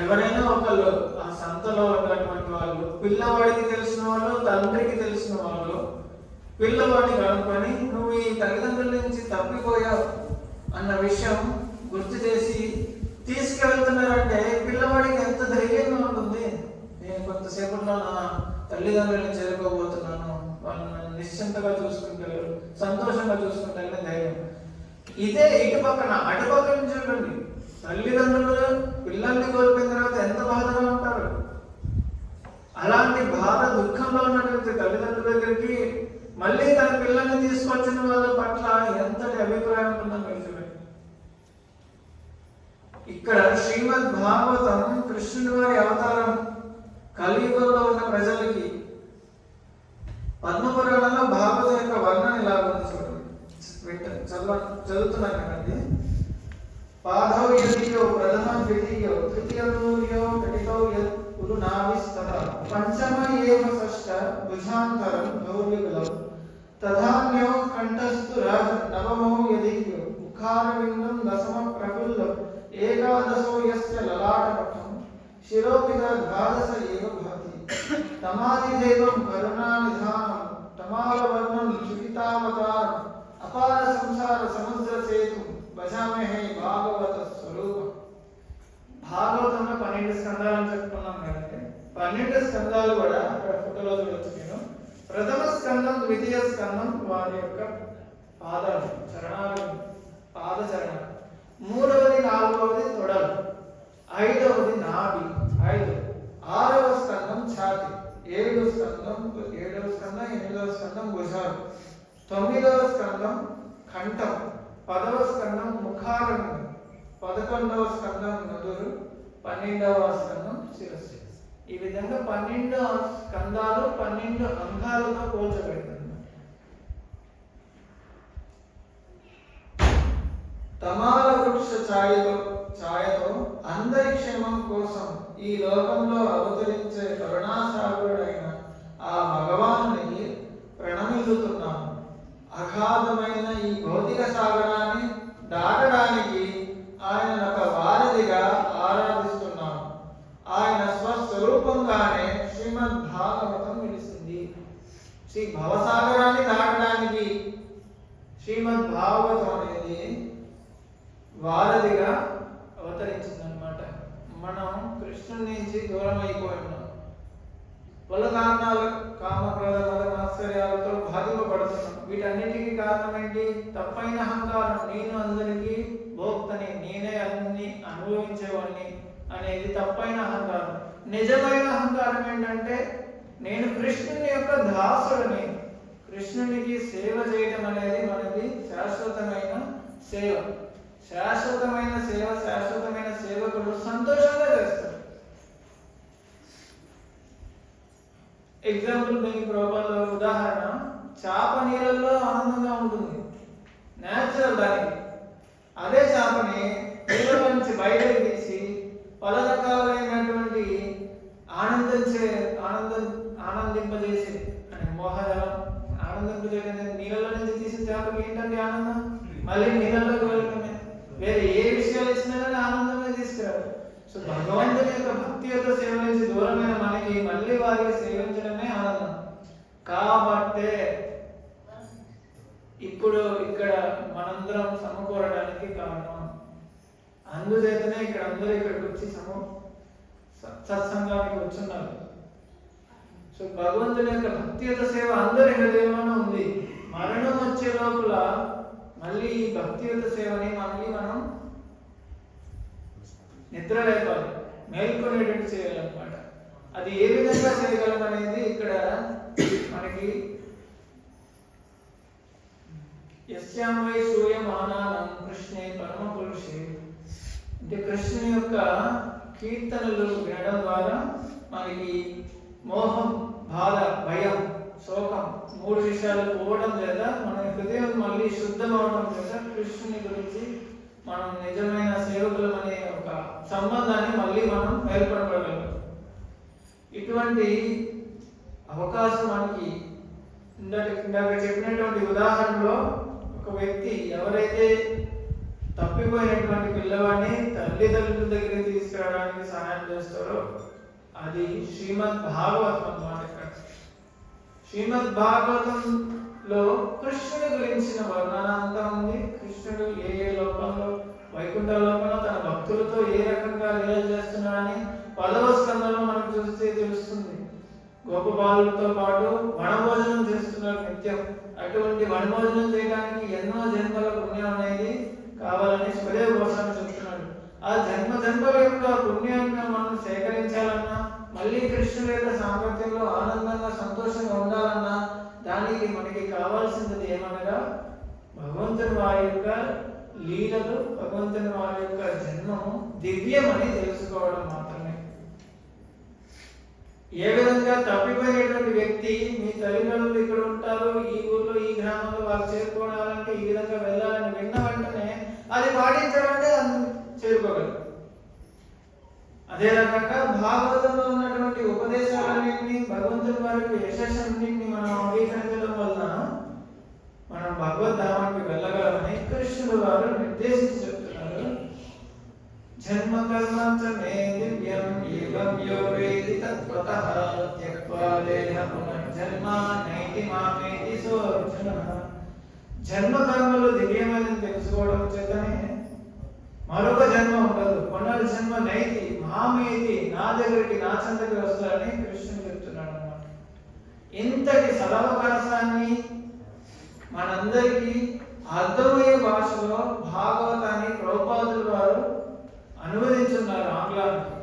ఎవరైనా ఒకళ్ళు ఆ సంతలో ఉన్నటువంటి వాళ్ళు, పిల్లవాడికి తెలిసిన వాళ్ళు, తండ్రికి తెలిసిన వాళ్ళు పిల్లవాడిని కనుక్కొని నువ్వు ఈ తల్లిదండ్రుల నుంచి తప్పిపోయావు అన్న విషయం గుర్తు చేసి తీసుకెళ్తున్నారంటే పిల్లవాడికి ఎంత ధైర్యంగా ఉంటుంది. నేను కొంతసేపట్లో నా తల్లిదండ్రులను చేరుకోబోతున్నాను, వాళ్ళు నన్ను నిశ్చింతగా చూసుకుంటారు, సంతోషంగా చూసుకుంటారనే ధైర్యం. ఇదే ఇటుపక్కన అటుపక్కన చూడండి, తల్లిదండ్రులు పిల్లల్ని కోల్పోయిన తర్వాత ఎంత బాధగా ఉంటారు. అలాంటి బాధ దుఃఖంలో ఉన్నటువంటి తల్లిదండ్రుల దగ్గరికి మళ్ళీ తన పిల్లల్ని తీసుకొచ్చిన వాళ్ళ పట్ల ఎంతటి అభిప్రాయం ఉంటుందో మీరు చూడండి. ఇక్కడ శ్రీమద్ భాగవతం కృష్ణుడి వారి అవతారం కలియుగంలో ఉన్న ప్రజలకి పద్మపురాణంలో భాగవతం యొక్క వర్ణన ఇలా ఉంది చూడండి. చదువుతున్నాను కదండి. పాదౌ యదియో ప్రథమం ద్వితీయో తృతీయం నూర్యో కటితౌ యత్ గురునావిస్తర పంచమ ఏవ షష్ఠ భుజాంతరం గౌర్యుగలం తథాన్యో కంఠస్థు రాజ నవమో యదిక్యో ముఖారవిందం దశమ ప్రఫుల్లం ఏకాదశో యస్య లలాటపటం శిరోపిత ద్వాదశ ఏవ భవతి తమాదిదేవం కరుణానిధానం తమాలవర్ణం చుకితావతారం అపార సంసార సముద్ర సేతు భజామహే భాగవత స్వరూపం. భాగవతంలో 12 స్కందాలను చెప్పుకున్నాం కదండి. 12 స్కందాలు కూడా అక్కడ ఫోటోలో చూడొచ్చు నేను. ప్రథమ స్కందం, ద్వితీయ స్కందం వారి యొక్క పాదాలు, చరణాలు, పాద చరణాలు. మూడవది, నాలుగవది తొడలు, ఐదవది నాభి, 5. 6వ స్కందం ఛాతి, 7వ స్కందం, 8వ స్కందం భుజాలు, 9వ స్కందం కంఠం, 10వ స్కందం ముఖారంగం, 11వ స్కందం నదులు, 12వ స్కందం శిరస్సు. ఈ విధంగా 12 స్కందాలు 12 అంగాలతో పోల్చబడింది. తమాల వృక్ష ఛాయతో అందరి క్షేమం కోసం ఈ లోకంలో అవతరించే కరుణాసాగరుడైన ఆ భగవానునికి ప్రణమిల్లుతున్నాను. అగాధమైన ఈ భౌతిక సాగరాన్ని దాటడానికి ఆయన ఒక వారధిగా ఆరాధిస్తున్నాను. ఆయన స్వస్వరూపంగానే శ్రీమద్ భాగవతం వెలిసింది. శ్రీ భవసాగరాన్ని దాటడానికి శ్రీమద్ భాగవతం అనేది వారధిగా అవతరించిందనమాట. మనం కృష్ణుడి నుంచి దూరం అయిపోయి ఉన్నాం. పలు కారణాలు, కామక్రోధ మద మాత్సర్యాలతో బాధింపబడుతున్నాం. వీటన్నిటికీ కారణం ఏంటి? తప్పైన అహంకారం. నేను అందరికీ భోక్తని, నేనే అన్ని అనుభవించేవాడిని అనేది తప్పైన అహంకారం. నిజమైన అహంకారం ఏంటంటే నేను కృష్ణుని యొక్క దాసుడిని. కృష్ణునికి సేవ చేయడం అనేది మనది శాశ్వతమైన సేవ. శాశ్వతమైన సేవ, శాశ్వతమైన సేవకుడు సంతోషంగా చేస్తారు. ఎగ్జాంపుల్ మీకు ప్రభుత్వ ఉదాహరణ, చేప నీళ్ళల్లో ఆనందంగా ఉంటుంది, న్యాచురల్ దానికి. అదే చేపని నీళ్ళ నుంచి బయటకు తీసి పలు రకాలైనటువంటి ఆనందింపజేసి అని మోహజలం ఆనందింపజేయడం. నీళ్ళలో నుంచి తీసిన చేపకి ఏంటంటే ఆనందం, మళ్ళీ నీళ్ళలోకి వెళ్ళటమే. వేరే ఏ విషయాలు ఇచ్చినా కానీ ఆనందమే తీసుకురాదు. సో భగవంతుని యొక్క భక్తి యొక్క సేవ నుంచి దూరమైన మనకి మళ్ళీ వారికి సేవించడమే ఆనందం. కాబట్టే ఇప్పుడు ఇక్కడ మనందరం సమకూరడానికి కారణం. అందుచేతనే ఇక్కడ అందరూ ఇక్కడికి వచ్చి సత్సంగానికి వచ్చున్నారు. సో భగవంతుని యొక్క భక్తి యొక్క సేవ అందరి హృదయంలోనే ఉంది. మరణం వచ్చే లోపల మళ్ళీ ఈ భక్తి యొక్క సేవని మళ్ళీ మనం నిద్ర లేపాలి, మేల్కొనేటట్టు చేయాలన్నమాట. అది ఏ విధంగా చేయగలం అనేది ఇక్కడ మనకి యస్యామై సూయమానానం కృష్ణే పరమ పురుషే అంటే కృష్ణుని యొక్క కీర్తనలు వినడం ద్వారా మనకి మోహం, బాధ, భయం, శోకం 3 విషయాలు పోవడం లేదా మన హృదయం మళ్ళీ శుద్ధమవడం లేదా కృష్ణుని గురించి మనం నిజమైన సేవకులం అనే ఒక సంబంధాన్ని మళ్ళీ మనం ఏర్పడగలం. ఇటువంటి అవకాశం మనకి ఇందాక చెప్పినటువంటి ఉదాహరణలో ఒక వ్యక్తి ఎవరైతే తప్పిపోయినటువంటి పిల్లవాడిని తల్లిదండ్రుల దగ్గరికి తీసుకురావడానికి సహాయం చేస్తారో అది శ్రీమద్ భాగవతం అన్నమాట. ఇక్కడ శ్రీమద్ భాగవతంలో కృష్ణుడి గురించిన వర్ణన అంతా ఉంది. కృష్ణుడు ఏ లోకంలో, వైకుంఠ లోకంలో తన భక్తులతో ఏ రకంగా లీలలు చేస్తున్నాడని 10వ స్కందంలో మనకు చూస్తే తెలుస్తుంది. గోపబాలులతో పాటు వనభోజనం చేస్తున్నారు నిత్యం. అటువంటి వనభోజనం చేయడానికి ఎన్నో జన్మల పుణ్యం అనేది కావాలని సుఖదేవ గోస్వామి చెప్తున్నాడు. ఆ జన్మల యొక్క పుణ్యాన్ని మనం సేకరించాలన్నా, మళ్ళీ కృష్ణుడి యొక్క సామర్థ్యంలో ఆనందంగా సంతోషంగా ఉండాలన్నా దానికి మనకి కావాల్సినది ఏమనగా భగవంతుని వారి యొక్క లీలలు, భగవంతుని వారి యొక్క జన్మము దివ్యమని తెలుసుకోవడం మాత్రమే. ఏ విధంగా తప్పిపోయినటువంటి వ్యక్తి మీ తల్లిదండ్రులు ఇక్కడ ఉంటారు, ఈ ఊర్లో ఈ గ్రామంలో వాళ్ళు చేరుకోవాలంటే ఈ విధంగా వెళ్ళాలని విన్న వెంటనే అది పాటించాలంటే అందుకు చేరుకోగలరు. అదే రకంగా భాగవతంలో ఉన్నటువంటి ఉపదేశాలన్నింటినీ, భగవంతుని వారికి యశస్సున్నింటినీ మనం అంగీకరించడం వలన మనం భగవద్ధామానికి వెళ్ళగలమని కృష్ణుడు వారు నిర్దేశించి చెప్తున్నారు. జన్మ కర్మ చ మే దివ్యం ఏవం యో వేది తత్వతః త్యక్వా దేహ పునర్జన్మ నైతి మామేతి సోర్జునః. జన్మ కర్మలు దివ్యమని తెలుసుకోవడం చేతనే మరొక జన్మ ఉండదు, పునర్జన్మ నైతి మామేతి, నా దగ్గరికి నా చెంతకి వస్తారని కృష్ణుడు చెప్తున్నాడు అన్నమాట. ఇంతటి సదవకాశాన్ని మనందరికీ అర్థమయ్యే భాషలో భాగవతాన్ని ప్రభుపాదుల వారు అనువదించున్నారు ఆంగ్లానికి.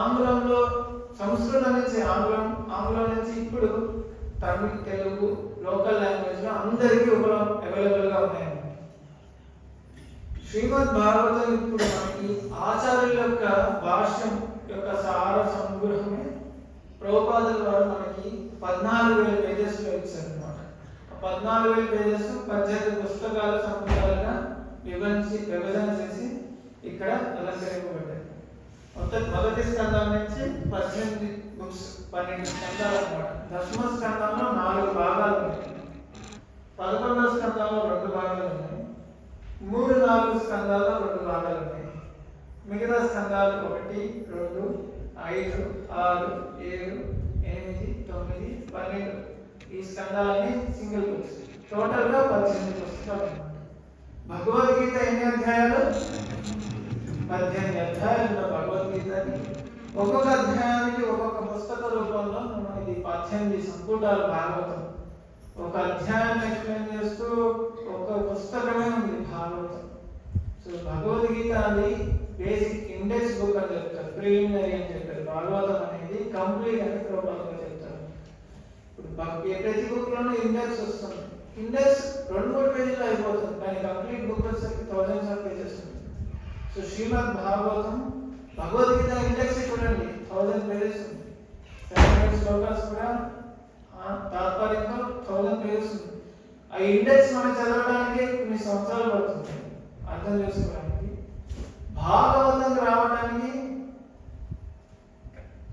ఆంగ్లంలో సంస్కృతం నుంచి ఆంగ్లం నుంచి ఇప్పుడు తమిళ, తెలుగు, లోకల్ లాంగ్వేజ్ లో అందరికీ అవైలబుల్ గా ఉన్నాయన్నమాట. శ్రీమద్ భాగవతం ఇప్పుడు మనకి ఆచార్యుల యొక్క భాష్యం యొక్క సార సంగ్రహమే ప్రభుపాదుల వారు మనకి 14,000 పేజెస్ లో ఇచ్చారు అనమాట. 14,000 పేజెస్ 18 పుస్తకాల సంపుటాలుగా విభజన చేసి ఇక్కడ అలంకరింపబడ్డాయి. మొదటి స్కందం నుంచి 18 బుక్స్, 12 స్కందాలు అన్నమాట. దశమ స్కందంలో 4 భాగాలు ఉన్నాయి. 11వ స్కందంలో 2 భాగాలు ఉన్నాయి. 3-4 స్కందాల్లో 2 భాగాలు ఉన్నాయి. మిగతా స్కందాలు 1, 2, 5, 6, 7, 8, 9, 12 ఈ స్కందాలని సింగిల్ బుక్స్. టోటల్ గా 18 పుస్తకాలు అన్నమాట. భగవద్గీత ఎన్ని అధ్యాయాలు? 18 అధ్యాయాలు భగవద్గీతని. ఒక్కొక్క అధ్యాయానికి ఒక్కొక్క పుస్తక రూపంలో మనం ఇది 18 సంపుటాలు భాగవతం. ఒక అధ్యాయాన్ని ఎక్స్ప్లెయిన్ చేస్తూ ఒక పుస్తకమే ఉంది భాగవతం. సో భగవద్గీత అది బేసిక్ ఇండెక్స్ బుక్ అని చెప్తారు, ప్రిలిమినరీ అని చెప్తారు. భాగవతం అనేది కంప్లీట్ అని ప్రోగ్రామ్ చెప్తారు. ఇప్పుడు ప్రతి బుక్ లోనూ ఇండెక్స్ వస్తుంది. ఇండెక్స్ 2-3 పేజీలు అయిపోతుంది, కానీ కంప్లీట్ బుక్ వచ్చేసరికి థౌజండ్స్ ఆఫ్ పేజెస్ ఉంది. సో శ్రీమద్ భాగవతం భగవద్గీత ఇండెక్స్ చూడండి, 1000 పేజెస్ ఉంది. 700 శ్లోకాస్ కూడా తాత్పర్యంతో 1000 పేజెస్ ఉంది. ఆ ఇండెక్స్ మనం చదవడానికి కొన్ని సంవత్సరాలు పడుతుంది అర్థం చేసుకోవడానికి. భాగవతం రావడానికి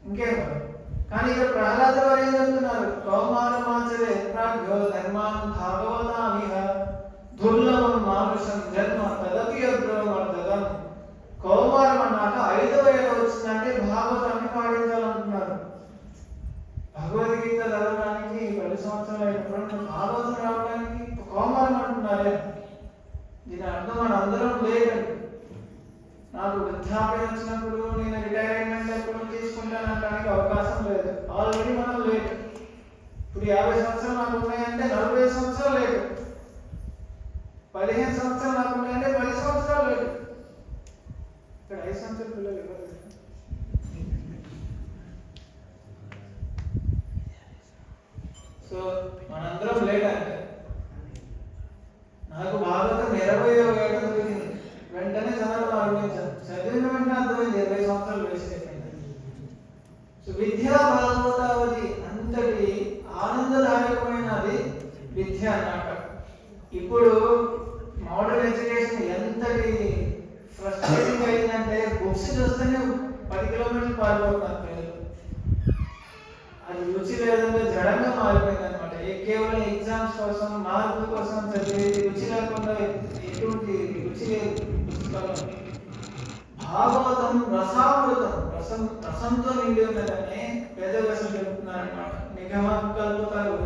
ఇంకేం కాదు. కానీ ఇక్కడ ప్రహ్లాద వారు ఏం చెప్తున్నారు? కౌమారమాచరే ప్రాజ్ఞో ధర్మాన్ భాగవతామిహ దుర్లభం మానుషం జన్మ తదపి అద్భుతం. కౌమారం అన్నాక 5వ ఏట వచ్చిందంటే భాగవతాన్ని పాటించాలంటున్నారు. భగవద్గీత చదవడానికి 10 సంవత్సరాలు అయినప్పుడు భాగవతం రావడానికి కౌమారం అంటున్నారే. దీని అర్థం మన అందరం లేదండి. నాకు వృద్ధాప్యం వచ్చినప్పుడు నేను రిటైర్మెంట్ ఎప్పుడు తీసుకుంటానడానికి అవకాశం లేదు. ఆల్రెడీ మనం లేదు. ఇప్పుడు 50 సంవత్సరాలు నాకు ఉన్నాయంటే 40 సంవత్సరాలు లేదు. 15 సంవత్సరాలు నాకు ఉన్నాయంటే 10 సంవత్సరాలు లేదు. ఇక్కడ 5 సంవత్సరాల పిల్లలు ఎవరు? సో మనందరం లేదంటే నాకు భాగవతం 20వ ఏట దొరికింది, వెంటనే చదవడం ఆరంభించాను. చదివిన వెంటనే అర్థమైంది 20 సంవత్సరాలు వేస్ట్ అయిపోయింది. సో విద్యా భాగవతావతి అంతటి ఆనందదాయకమైనది విద్య అన్నమాట. ఇప్పుడు మోడర్న్ ఎడ్యుకేషన్ ఎంతటి ఫ్రస్ట్రేటింగ్ అయిందంటే బుక్స్ చూస్తేనే 10 కిలోమీటర్లు పారిపోతున్నారు పిల్లలు. అది రుచి లేదంటే జడంగా మారిపోయింది అనమాట. కేవలం ఎగ్జామ్స్ కోసం, మార్కుల కోసం చదివి రుచి లేకుండా ఎటువంటి రుచి లేదు పుస్తకాలు. భాగవతం రసామృతం, రసంతో నిండి ఉన్నదని వేదవ్యాసులు చెబుతున్నారన్నమాట. నిగమకల్పతరు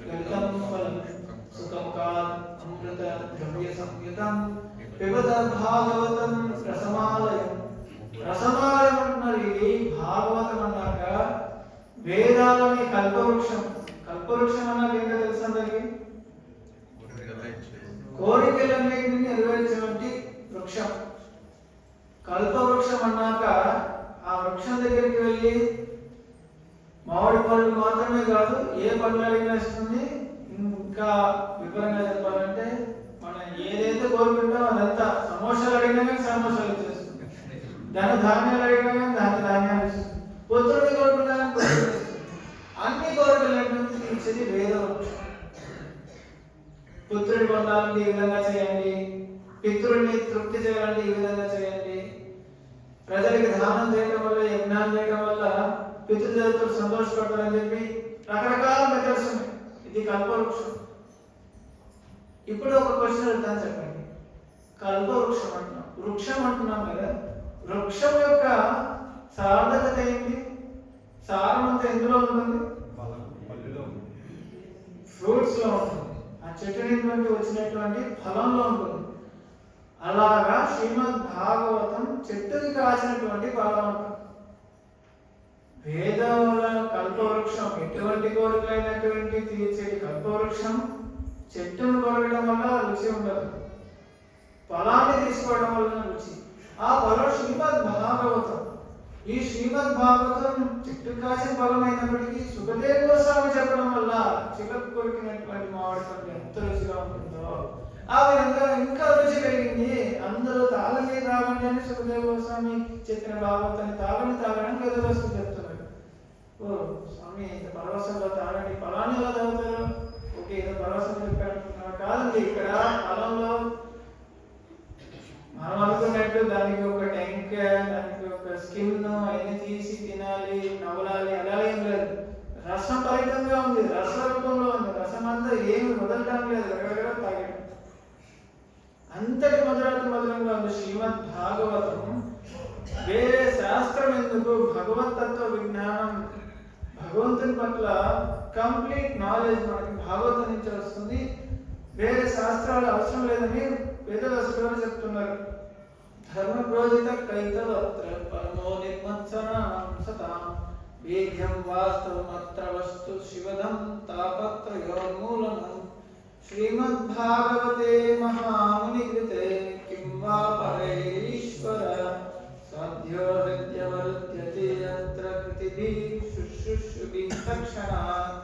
లలితం ఫలం సుఖం కాద్ అమృత ద్రవ్య సంయుతం పిబత భాగవతం రసమాలయం. రసమాలయం అంటున్నారు. ఇది భాగవతం అన్నాక వేదాలని కల్పవృక్షం. కల్పవృక్షం అన్నాక ఏంటో తెలుసు అందరికి? కోరికలన్నింటినీ నెరవేర్చేటువంటి వృక్షం. కల్పవృక్షం అన్నాక ఆ వృక్షం దగ్గరికి వెళ్ళి మామిడి పళ్ళు మాత్రమే కాదు, ఏ పళ్ళు అడిగినా ఇస్తుంది. ఇంకా వివరంగా చెప్పాలంటే మనం ఏదైతే కోరుకుంటామో అదంతా. సమోసాలు అడిగినా కానీ సమోసాలు ఇచ్చేస్తుంది, ధాన్యాలు అడిగినా కానీ ధాన్యాలు ఇస్తుంది, పుత్రుడిని కోరుకున్నా కానీ పుత్రుడు ఇస్తుంది. అన్ని కోరికలు ఇచ్చేది వేద వృక్షం. పుత్రుడి పొందాలంటే ఈ విధంగా చేయండి, పితృడిని తృప్తి చేయాలంటే ఈ విధంగా చేయండి, ప్రజలకి దానం చేయడం వల్ల, యజ్ఞాలు చేయడం వల్ల పితృదేవతలు సంతోషపడతారని చెప్పి రకరకాల మెథడ్స్ ఉన్నాయి. ఇది కల్పవృక్షం. ఇప్పుడు ఒక క్వశ్చన్ అడుగుతాను, చెప్పండి. కల్ప వృక్షం అంటున్నాం, వృక్షం అంటున్నాం కదా, వృక్షం యొక్క సార్థకత ఏంటి? సారం అంతా ఎందులో ఉంటుంది? ఫ్రూట్స్ లో ఉంటుంది, ఆ చెట్టు నుండి వచ్చినటువంటి ఫలంలో ఉంటుంది. అలాగా శ్రీమద్ భాగవతం చెట్టుకి కాసినటువంటి ఫలం ఉంటుంది. వేదముల కల్పవృక్షం ఎటువంటి కోరికలైనటువంటి తీర్చేది కల్పవృక్షం చెట్టును కొరగడం వల్ల రుచి ఉండదు, ఫలాన్ని తీసుకోవడం వల్ల రుచి. ఆ ఫలం శ్రీమద్ భాగవతం. ఈ శ్రీమద్ భాగవతం చెట్టు కాసిన ఫలమైనప్పటికీ సుఖదేవ గోస్వామి చెప్పడం వల్ల చిలకు కొరికినటువంటి మామిడి పండు ఎంత రుచిగా ఉంటుందో ఆ విధంగా ఇంకా రుచి కలిగింది. అందరూ తాగండి తాగండి అని సుఖదేవ గోస్వామి చెప్పిన భాగవతాన్ని తాగడం గదవస్తు చెప్తున్నారు. ఓ స్వామి ఇంత పరవశంలో తాగండి, ఫలాన్ని ఎలా తాగుతారు? ఓకే, ఏదో పరవశం చెప్పారు కాదండి. ఇక్కడ ఫలంలో మనం అనుకున్నట్టు దానికి ఒక టెంక్, దానికి ఒక స్కిన్ అవన్నీ తీసి తినాలి, నవ్వలాలి అలా ఏం లేదు. రసం ఫలితంగా ఉంది, రస రూపంలో ఉంది. రసం అంతా ఏమి వదలడం లేదు, ఎక్కడెక్కడ తాగడం. అంతటి మధురంగా ఉంది శ్రీమద్ భాగవతం. వేరే శాస్త్రం ఎందుకు? భగవతత్వ విజ్ఞానం, భగవంతుని పట్ల కంప్లీట్ నాలెడ్జ్ మనకి భాగవతం నుంచి వస్తుంది. వేరే శాస్త్రాలు అవసరం లేదని వేదవ్యాసులు చెప్తున్నారు. ధర్మ ప్రోజిత కైతవత్ర పరమో నిర్మత్సరాం సతాం వేద్యం వాస్తవమత్ర వస్తు శివదం తాపత్రయోర్మూలనం. శ్రీమద్భాగవతే మహామునికృతే కిం వా పరైరీశ్వర సాధ్యో హృద్యవరుధ్యతే యత్ర కృతిభిః శుశ్రూషుభిః తక్షణాత్.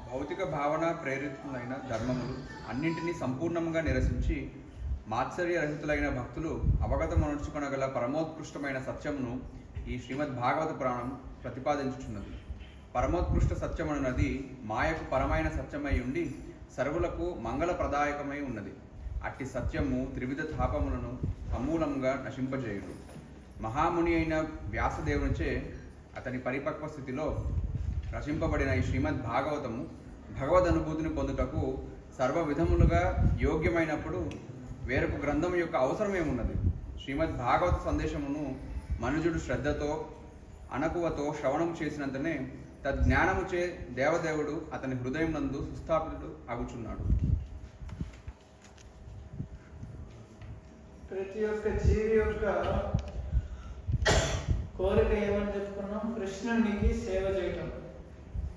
భౌతిక భావన ప్రేరితులైన ధర్మములు అన్నింటినీ సంపూర్ణంగా నిరసించి మాత్సర్యరహితులైన భక్తులు అవగతమనుచుకొనగల పరమోత్కృష్టమైన సత్యమును ఈ శ్రీమద్ భాగవత పురాణం ప్రతిపాదించుచున్నది. పరమోత్కృష్ట సత్యమనున్నది మాయకు పరమైన సత్యమై ఉండి సర్వులకు మంగళప్రదాయకమై ఉన్నది. అట్టి సత్యము త్రివిధ తాపములను సమూలంగా నశింపజేయుడు. మహాముని అయిన వ్యాసదేవునిచే అతని పరిపక్వ స్థితిలో రచింపబడిన ఈ శ్రీమద్ భాగవతము భగవద్ అనుభూతిని పొందుటకు సర్వ విధములుగా యోగ్యమైనప్పుడు వేరొక గ్రంథం యొక్క అవసరం ఏమున్నది? శ్రీమద్ భాగవత సందేశమును మనుజుడు శ్రద్ధతో అణకువతో శ్రవణం చేసినంతనే తజ్ఞానముచే దేవదేవుడు అతని హృదయం నందు సుస్థాపితుడు అగుచున్నాడు. ప్రతి ఒక్క జీవి యొక్క కోరిక ఏమని చెప్పుకున్నాం? కృష్ణునికి సేవ చేయటం.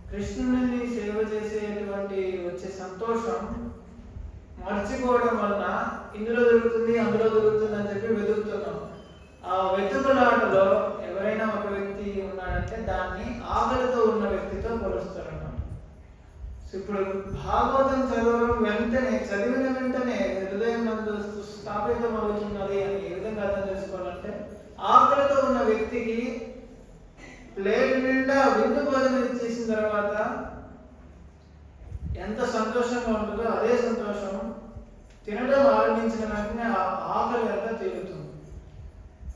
కృష్ణుని సేవ చేసేటువంటి వచ్చే సంతోషం మర్చిపోవడం వలన ఇందులో దొరుకుతుంది అందులో దొరుకుతుంది అని చెప్పి వెతుకుతున్నాం. ఆ వెతుకులాటలో ఎవరైనా ఒక వ్యక్తి ఉన్నాడంటే దాన్ని ఆకలితో ఉన్న వ్యక్తితో పోలుస్తారన్నమాట. ఇప్పుడు భాగవతం చదివిన వెంటనే హృదయం నందు స్థాపితం అవుతున్నది అని ఏ విధంగా అర్థం చేసుకోవాలంటే, ఆకలితో ఉన్న వ్యక్తికి ప్లేట్ నిండా విందు భోజనం ఇచ్చేసిన తర్వాత ఎంత సంతోషంగా ఉంటుందో అదే సంతోషం తినడం ఆరంభించిన వెంటనే ఆ ఆకలి అంతా తీరుతుంది.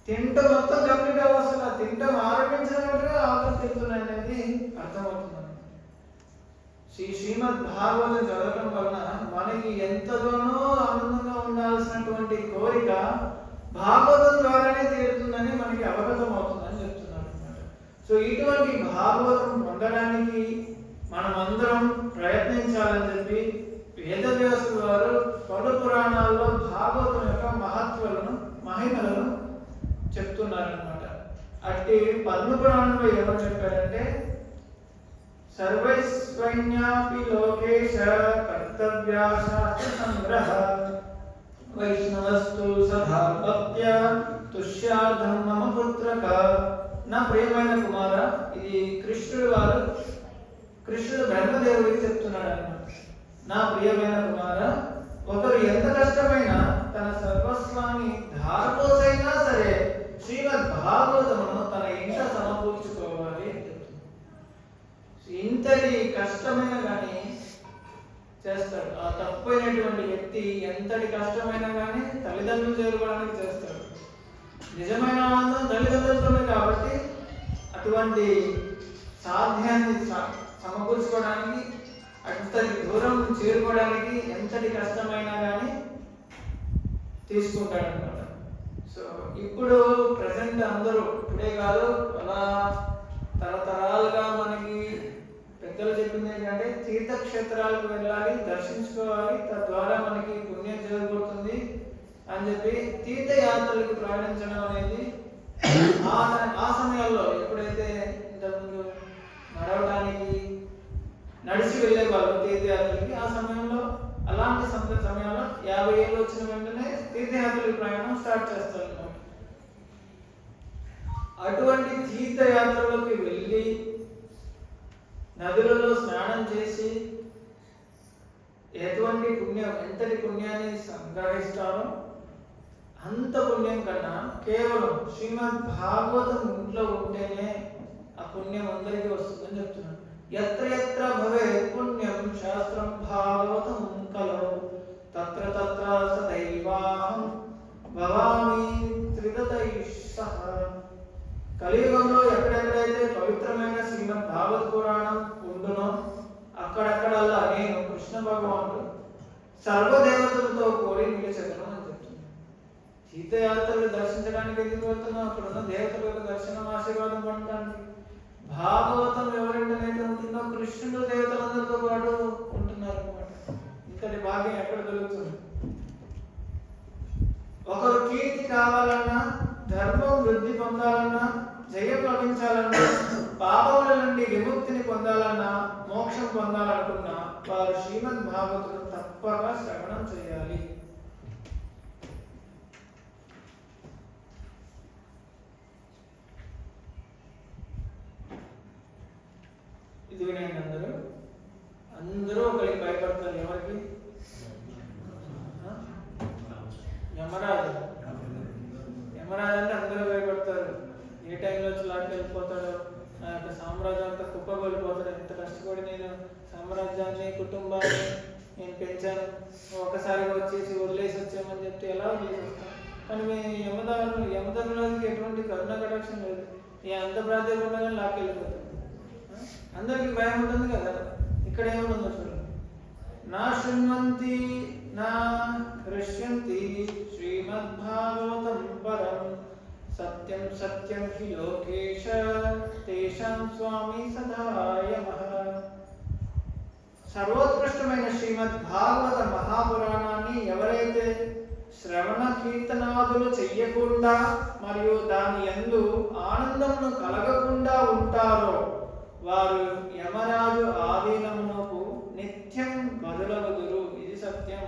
తింటం మొత్తం కంప్లీట్ అవ్వసలు తింటం ఆరంభించిన వెంటనే ఆకలి తీరుతుంది అనేది అర్థమవుతుంది. శ్రీమద్ భాగవతం చదవడం వలన మనకి ఎంతగానో ఆనందంగా ఉండాల్సినటువంటి కోరిక భాగవతం ద్వారానే తీరుతుందని మనకి అవగతం అవుతుందని చెప్తున్నారు అన్నమాట. సో ఇటువంటి భాగవతం పొందడానికి మనమందరం ప్రయత్నించాలని చెప్పి వేదవ్యాసుల వారు పలు పురాణాల్లో భాగవతం యొక్క మహిమలను చెప్తున్నారన్నమాట. అట్టి పద్మ పురాణంలో ఎవరు చెప్పారంటే, సర్వైస్వన్యాపి లోకేశ కర్తవ్యా శాస్త్ర సంగ్రహ వైష్ణవస్తు సదా భక్త్యా తుష్యార్థం మమ పుత్రక. నా ప్రియమైన కుమార, ఇది కృష్ణుడు బ్రహ్మదేవుడికి చెప్తున్నాడు అన్నమాట. నా ప్రియమైన కుమార, ఒకరు ఎంత కష్టమైనా తన సర్వస్వాన్ని ధారపోసైనా సరే శ్రీమద్ భాగవతమును తన ఇంట సమకూర్చుకోవాలి అని చెప్తుంది. ఇంతటి కష్టమైన కానీ చేస్తాడు. ఆ తప్పైనటువంటి వ్యక్తి ఎంతటి కష్టమైనా కానీ తల్లిదండ్రులు చేరుకోవడానికి చేస్తాడు. నిజమైన ఆనందం తల్లిదండ్రులతోనే కాబట్టి అటువంటి సాధ్యాన్ని సమకూర్చుకోవడానికి, అంతటి దూరం చేరుకోవడానికి ఎంతటి కష్టమైనా కానీ తీసుకుంటాడనమాట. సో ఇప్పుడు ప్రజెంట్ అందరూ, ఇప్పుడే కాదు అలా తరతరాలుగా మనకి పెద్దలు చెప్పింది ఏంటంటే తీర్థక్షేత్రాలకు వెళ్ళాలి, దర్శించుకోవాలి, తద్వారా మనకి పుణ్యం జరుగుతుంది అని చెప్పి తీర్థయాత్రలకు ప్రయాణించడం అనేది ఆ సమయాల్లో ఎప్పుడైతే ఇంతకుముందు నడవడానికి నడిచి వెళ్ళే వాళ్ళు తీర్థయాత్రలకి, ఆ సమయంలో అలాంటి సమయంలో 50 ఏళ్ళు వచ్చిన వెంటనే తీర్థయాత్రలకు ప్రయాణం స్టార్ట్ చేస్తారు అన్నమాట. అటువంటి తీర్థయాత్రలోకి వెళ్ళి నదులలో స్నానం చేసి ఎటువంటి పుణ్యం, ఎంతటి పుణ్యాన్ని సంగ్రహిస్తారో అంత పుణ్యం కన్నా కేవలం శ్రీమద్ భాగవతం ఇంట్లో ఉంటేనే ఆ పుణ్యం అందరికీ వస్తుందని చెప్తున్నాను. ఎత్ర ఎత్ర భవే పుణ్యం శాస్త్రం భాగవతం కలౌ తత్ర తత్ర సదైవాహం భవామి త్రిదతైః. కలియుగంలో ఎక్కడెక్కడైతే పవిత్రమైన శ్రీమద్ భాగవత పురాణం ఉండునో అక్కడక్కడల్లా నేను కృష్ణ భగవానుడు సర్వదేవతలతో కూడి నిలిచెదను అని చెప్తున్నాను. తీర్థయాత్రలు దర్శించడానికి ఎందుకు వెళ్తున్నాం? అక్కడ ఉన్న దేవతల యొక్క దర్శనం, ఆశీర్వాదం పొందడానికి. భాగవతం ఎవరింటనైతే ఉంటుందో కృష్ణుడు దేవతలందరితో పాటు ఉంటున్నారు అన్నమాట. ఇంతటి భాగ్యం ఎక్కడ దొరుకుతుంది? ఒకరు కీర్తి కావాలన్నా, ధర్మం వృద్ధి పొందాలన్నా, జయం లభించాలన్నా, పాపముల నుండి విముక్తిని పొందాలన్నా, మోక్షం పొందాలనుకున్నా వారు శ్రీమద్ భాగవతులు తప్పక శ్రవణం చేయాలి. ఇది వినండి అందరూ ఒకరికి భయపడతారు. ఎవరికి? యమరాజు. యమరాజు అంటే అందరూ భయపడతారు. ఏ టైంలో వచ్చి లాంటి వెళ్ళిపోతాడో, నా యొక్క సామ్రాజ్యం అంతా కుప్పగొలిపోతాడు. ఎంత కష్టపడి నేను సామ్రాజ్యాన్ని, కుటుంబాన్ని నేను పెంచాను, ఒకసారిగా వచ్చేసి వదిలేసి వచ్చామని చెప్తే ఎలా వదిలేసి వస్తాను? కానీ మీ యమధర్మరాజుకి ఎటువంటి కరుణ కటాక్షం లేదు. ఈ అంత ప్రాధాన్యత ఉండగానే లాక్కెళ్ళిపోతాడు. అందరికి భయం ఉంటుంది కదా. ఇక్కడ ఏముందో చూడండి. నా శృణ్వంతి నా హృష్యంతి శ్రీమద్భాగవతం పరం సత్యం సత్యం హి లోకేశ తేషాం స్వామి సదాయమః. సర్వోత్కృష్టమైన శ్రీమద్ భాగవత మహాపురాణాన్ని ఎవరైతే శ్రవణ కీర్తనాదులు చెయ్యకుండా మరియు దాని యందు ఆనందమును కలగకుండా ఉంటారో వారు యమరాజు ఆధీనమునకు నిత్యం బదులగుదురు. ఇది సత్యం.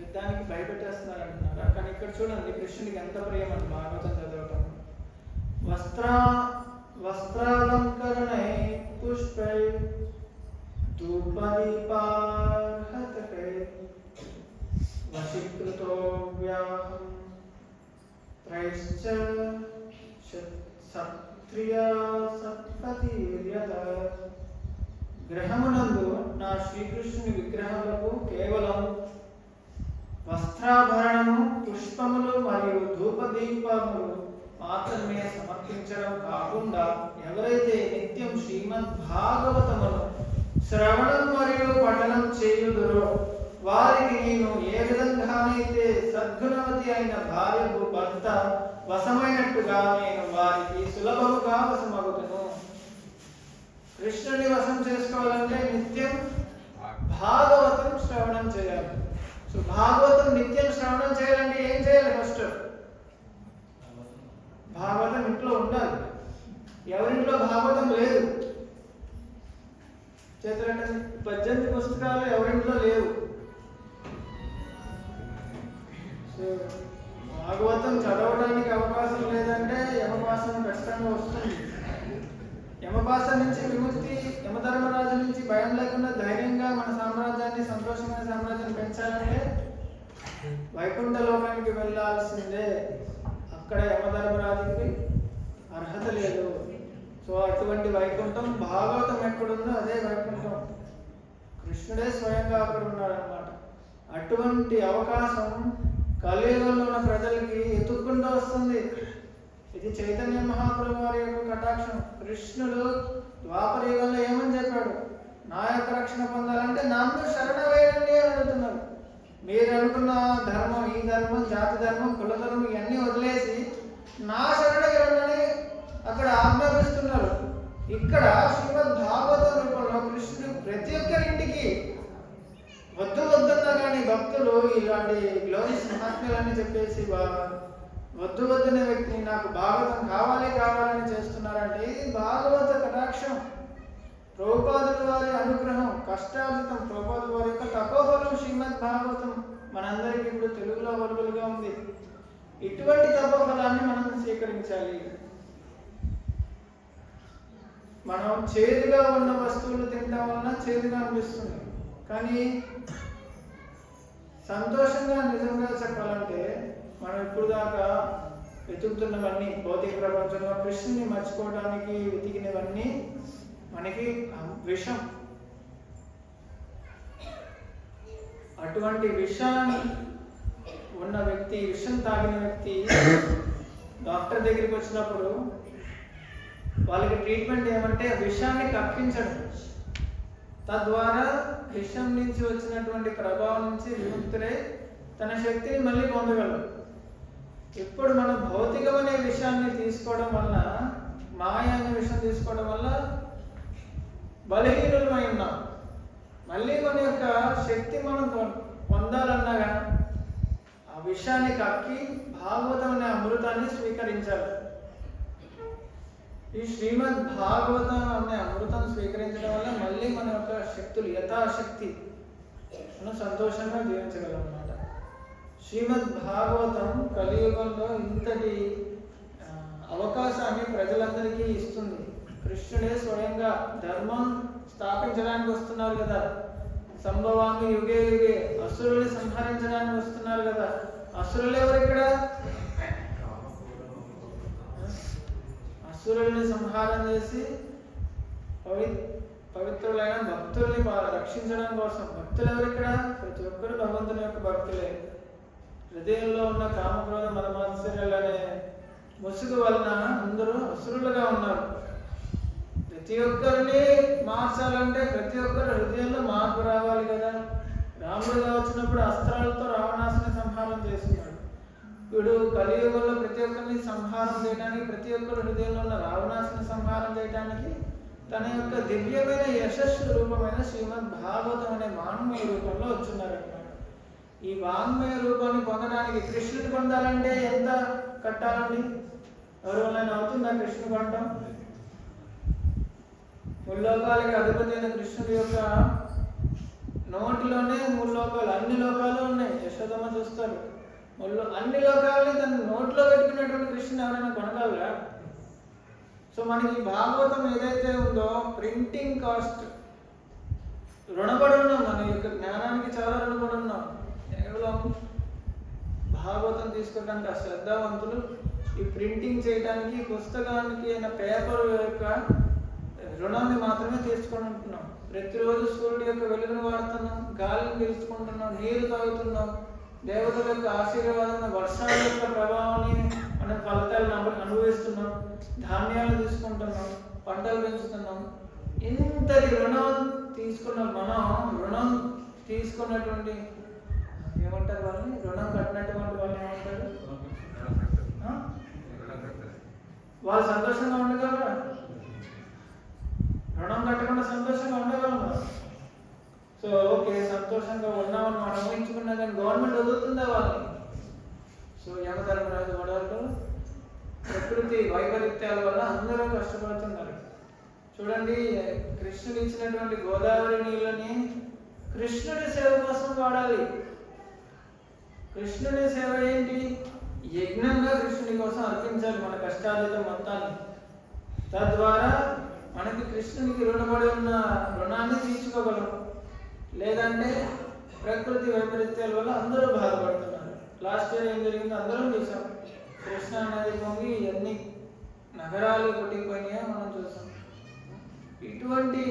యుద్ధానికి భయపెట్టేస్తున్నారు అంటున్నారా? కానీ ఇక్కడ చూడండి, కృష్ణుడికి ఎంత ప్రేమ అండి భాగవతం చదవటం. వస్త్రాలంకరణై పుష్పై ధూపదీపార్హతకై వశీకృతో వ్యాహం త్రైశ్చ సత్రియా సత్పతిర్యత. గ్రహమునందు నా శ్రీకృష్ణుని విగ్రహములకు కేవలం వస్త్రాభరణము, పుష్పములు మరియు ధూపదీపములు మాత్రమే సమర్పించడం కాకుండా ఎవరైతే నిత్యం శ్రీమద్ భాగవతమును శ్రవణం మరియు పఠనం చేయుదురో వారికి నేను ఏ విధంగానైతే సద్గుణవతి అయిన భార్యకు భర్త వశమైనట్టుగా నేను వారికి సులభముగా వశమగుతును. కృష్ణుని వశం చేసుకోవాలంటే నిత్యం భాగవతం శ్రవణం చేయాలి. సో భాగవతం నిత్యం శ్రవణం చేయాలంటే ఏం చేయాలి? ఫస్ట్ భాగవతం ఇంట్లో ఉండాలి. ఎవరింట్లో భాగవతం లేదు, చేతులంటే 18 పుస్తకాలు ఎవరింట్లో లేవు. సో భాగవతం చదవడానికి అవకాశం లేదంటే యమపాసం ఖచ్చితంగా వస్తుంది. యమపాసం నుంచి విముక్తి, యమధర్మరాజు నుంచి భయం లేకుండా ధైర్యంగా మన సామ్రాజ్యాన్ని, సంతోషమైన సామ్రాజ్యాన్ని పెంచాలంటే వైకుంఠ లోకానికి వెళ్ళాల్సిందే. అక్కడ యమధర్మరాజుకి అర్హత లేదు. సో సో అటువంటి వైకుంఠం భాగవతం ఎక్కడుందో అదే వైకుంఠం. కృష్ణుడే స్వయంగా అక్కడ ఉన్నాడనమాట. అటువంటి అవకాశం కలియుగంలో ఉన్న ప్రజలకి ఎత్తుక్కుంటూ వస్తుంది. ఇది చైతన్య మహాప్రభు వారి యొక్క కటాక్షం. కృష్ణుడు ద్వాపర యుగంలో ఏమని చెప్పాడు? నా యొక్క రక్షణ పొందాలంటే నన్ను శరణ వేయండి అని అడుగుతున్నారు. మీరు అనుకున్న ధర్మం, ఈ ధర్మం, జాతి ధర్మం, కుల ధర్మం ఇవన్నీ వదిలేసి నా శరణ వేయండి అక్కడ ఆజ్ఞాపిస్తున్నారు. ఇక్కడ శ్రీమద్ భాగవత రూపంలో కృష్ణుడు ప్రతి ఒక్కరింటికి వద్దు వద్దన్నా కానీ భక్తులు ఇలాంటి గ్లోరీస్ మహాత్మ్యాలన్నీ చెప్పేసి వద్దు వద్దనే వ్యక్తిని నాకు భాగవతం కావాలని చేస్తున్నారంటే ఇది భాగవత కటాక్షం, ప్రభుపాదుల వారి అనుగ్రహం, కష్టార్జితం. ప్రభుపాదుల వారి యొక్క తపోఫలం శ్రీమద్ భాగవతం మనందరికీ ఇప్పుడు తెలుగులో అవైలబుల్గా ఉంది. ఇటువంటి తపోఫలాన్ని మనం స్వీకరించాలి. మనం చేదుగా ఉన్న వస్తువులు తినడం వలన చేదుగా అనిపిస్తుంది, కానీ సంతోషంగా నిజంగా చెప్పాలంటే మనం ఇప్పుడు దాకా వెతుకుతున్నవన్నీ భౌతిక ప్రపంచంలో కృష్ణుని మర్చిపోవడానికి వెతికినవన్నీ మనకి విషం. అటువంటి విషం ఉన్న వ్యక్తి, విషం తాగిన వ్యక్తి డాక్టర్ దగ్గరికి వచ్చినప్పుడు వాళ్ళకి ట్రీట్మెంట్ ఏమంటే విషాన్ని కప్పించడం, తద్వారా విషం నుంచి వచ్చినటువంటి ప్రభావం నుంచి విముక్తులై తన శక్తిని మళ్ళీ పొందగలరు. ఇప్పుడు మనం భౌతికమనే విషయాన్ని తీసుకోవడం వల్ల, మాయ అనే విషయం తీసుకోవడం వల్ల బలహీనులమై ఉన్నాం. మళ్ళీ మన యొక్క శక్తి మనం పొందాలన్నా ఆ విషయాన్ని కక్కి భాగవతం అనే అమృతాన్ని స్వీకరించాలి. ఈ శ్రీమద్ భాగవతం అనే అమృతం స్వీకరించడం వల్ల మళ్ళీ మన యొక్క శక్తులు యథాశక్తి మనం సంతోషంగా జీవించగలం అన్నమాట. శ్రీమద్ భాగవతం కలియుగంలో ఇంతటి అవకాశాన్ని ప్రజలందరికీ ఇస్తుంది. కృష్ణుడే స్వయంగా ధర్మం స్థాపించడానికి వస్తున్నారు కదా, సంభవామి యుగే యుగే, అసురుల్ని సంహరించడానికి వస్తున్నారు కదా. అసురులు ఎవరు ఇక్కడ? అసురుల్ని సంహారం చేసి పవిత్రులైన భక్తుల్ని రక్షించడం కోసం. భక్తులు ఎవరు ఇక్కడ? ప్రతి ఒక్కరు భగవంతుని యొక్క భక్తులే. హృదయంలో ఉన్న కామక్రోధ మదమాత్సర్యాలనే ముసుగు వలన అందరూ అసురులుగా ఉన్నారు. ప్రతి ఒక్కరిని మార్చాలంటే ప్రతి ఒక్కరి హృదయంలో మార్పు రావాలి కదా. రాముడుగా వచ్చినప్పుడు అస్త్రాలతో రావణాసుని సంహారం చేస్తున్నాడు. ఇప్పుడు కలియుగంలో ప్రతి ఒక్కరిని సంహారం చేయడానికి, ప్రతి ఒక్కరి హృదయంలో ఉన్న రావణాసుని సంహారం చేయడానికి తన యొక్క దివ్యమైన యశస్సు రూపమైన శ్రీమద్ భాగవతం అనే వాంగ్మయ రూపంలో వచ్చున్నారన్నమాట. ఈ వాంగ్మయ రూపాన్ని పొందడానికి, కృష్ణుని పొందాలంటే ఎంత కట్టాలండి? ఎవరి వల్ల అవుతుందా కృష్ణుని పొందడం? ముల్లోకాలకి అధిపతి అయిన కృష్ణుడి యొక్క నోటిలోనే మూడు లోకాలు, అన్ని లోకాలు ఉన్నాయి. యశోదమ్మ చూస్తారు, అన్ని లోకాలని తన నోట్లో పెట్టుకున్నటువంటి కృష్ణుని ఎవరైనా కొనగలరా? సో మనకి భాగవతం ఏదైతే ఉందో ప్రింటింగ్ కాస్ట్ రుణపడి ఉన్నాం. మన యొక్క జ్ఞానానికి చాలా రుణపడి ఉన్నాం. కేవలం భాగవతం తీసుకోవడానికి ఆ శ్రద్ధావంతులు ఈ ప్రింటింగ్ చేయడానికి, పుస్తకానికి అయిన పేపర్ యొక్క రుణాన్ని మాత్రమే తీర్చుకుంటున్నాం. ప్రతిరోజు సూర్యుడి యొక్క వెలుగును వాడుతున్నాం, గాలిని పీల్చుకుంటున్నాం, నీరు తాగుతున్నాం, దేవతల యొక్క ఆశీర్వాదం, వర్షాల యొక్క ప్రభావాన్ని మనం ఫలితాలను అనుభవిస్తున్నాం, ధాన్యాలు తీసుకుంటున్నాం, పంటలు పెంచుతున్నాం. ఇంతటి రుణం తీసుకున్న రుణం తీసుకున్నటువంటి ఏమంటారు వాళ్ళని? రుణం కట్టినటువంటి వాళ్ళు ఏమంటారు? వాళ్ళు సంతోషంగా ఉండగలరా? రుణం కట్టకుండా సంతోషంగా ఉండగలమా? సో ఓకే, సంతోషంగా ఉన్నామని మనం ఊహించుకున్నా కానీ గవర్నమెంట్ వదులుతుందా వాళ్ళని? సో యమధర్మరాజు గొడవలు, ప్రకృతి వైపరీత్యాల వల్ల అందరూ కష్టపడుతున్నారు. చూడండి, కృష్ణుడు ఇచ్చినటువంటి గోదావరి నీళ్ళని కృష్ణుడి సేవ కోసం వాడాలి. కృష్ణుడి సేవ ఏంటి? యజ్ఞంగా కృష్ణుడి కోసం అర్పించాలి మన కష్టార్జితం మొత్తాన్ని. తద్వారా మనకి కృష్ణునికి రుణపడి ఉన్న రుణాన్ని తీర్చుకోగలం. లేదంటే ప్రకృతి వైపరీత్యాల వల్ల అందరూ బాధపడుతున్నారు. లాస్ట్ ఇయర్ ఏం జరిగిందో అందరం చూసాం. కృష్ణా నది పొంగి ఎన్ని నగరాలు కొట్టిపోయినాయో మనం చూసాం. ఇటువంటి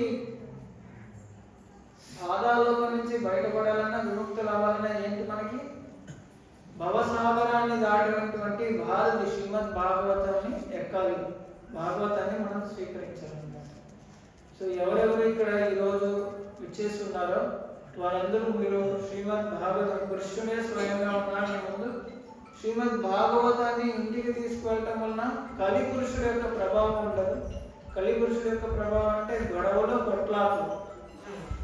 బాధాలోకం నుంచి బయటపడాలన్నా, విముక్తులు అవ్వాలన్నా ఏంటి మనకి? భవసాగరాన్ని దాటినటువంటి భారతి శ్రీమద్ భాగవతాన్ని ఎక్కాలి, భాగవతాన్ని మనం స్వీకరించాలన్నమాట. సో ఎవరెవరు ఇక్కడ ఈరోజు విచ్చేస్తున్నారో వారందరూ మీరు శ్రీమద్ భాగవతం, కృష్ణుడే స్వయంగా ఉన్నాడు మీ ముందు. శ్రీమద్ భాగవతాన్ని ఇంటికి తీసుకువెళ్ళటం వలన కలిపురుషుడు యొక్క ప్రభావం ఉండదు. కలిపురుషుడు యొక్క ప్రభావం అంటే గొడవలు, కొట్లాట్లు.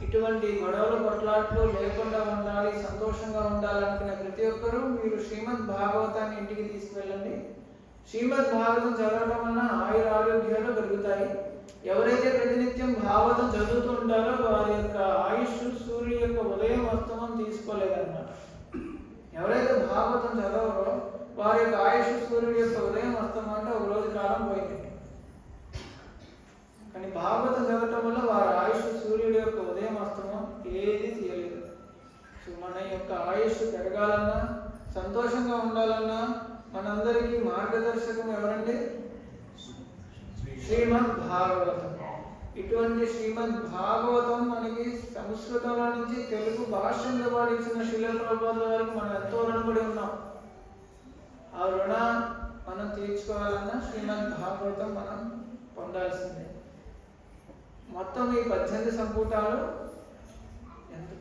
ఇటువంటి గొడవలు, కొట్లాట్లు లేకుండా ఉండాలి, సంతోషంగా ఉండాలనుకునే ప్రతి ఒక్కరూ మీరు శ్రీమద్ భాగవతాన్ని ఇంటికి తీసుకువెళ్ళండి. శ్రీమద్ భాగవతం చదవడం వలన ఆయుర ఆరోగ్యాలు పెరుగుతాయి. ఎవరైతే ప్రతినిత్యం భాగవతం చదువుతూ ఉంటారో వారి యొక్క ఆయుష్ సూర్యుడి యొక్క ఉదయం అస్తమం తీసుకోలేదన్నమాట. ఎవరైతే భాగవతం చదవరో వారి యొక్క ఆయుష్ సూర్యుడి యొక్క ఉదయం అస్తమం అంటే ఒక రోజు కాలం పోయింది. కానీ భాగవతం చదవటం వల్ల వారి ఆయుష్ సూర్యుడి యొక్క ఉదయం అస్తమం ఏది తీయలేదు. సో మన యొక్క ఆయుష్ పెరగాలన్నా, సంతోషంగా ఉండాలన్నా మనందరికీ మార్గదర్శకం ఎవరండి? శ్రీమద్ భాగవతం. ఇటువంటి శ్రీమద్ భాగవతం మనకి సంస్కృతంలో నుంచి తెలుగు భాషలో పాటించిన శిలా ప్రభుత్వాల వరకు మనం ఎంతో రుణపడి ఉన్నాం. ఆ రుణ మనం తీర్చుకోవాలన్నా శ్రీమద్ భాగవతం మనం పొందాల్సిందే. మొత్తం ఈ 18 సంపుటాలు ఎంత?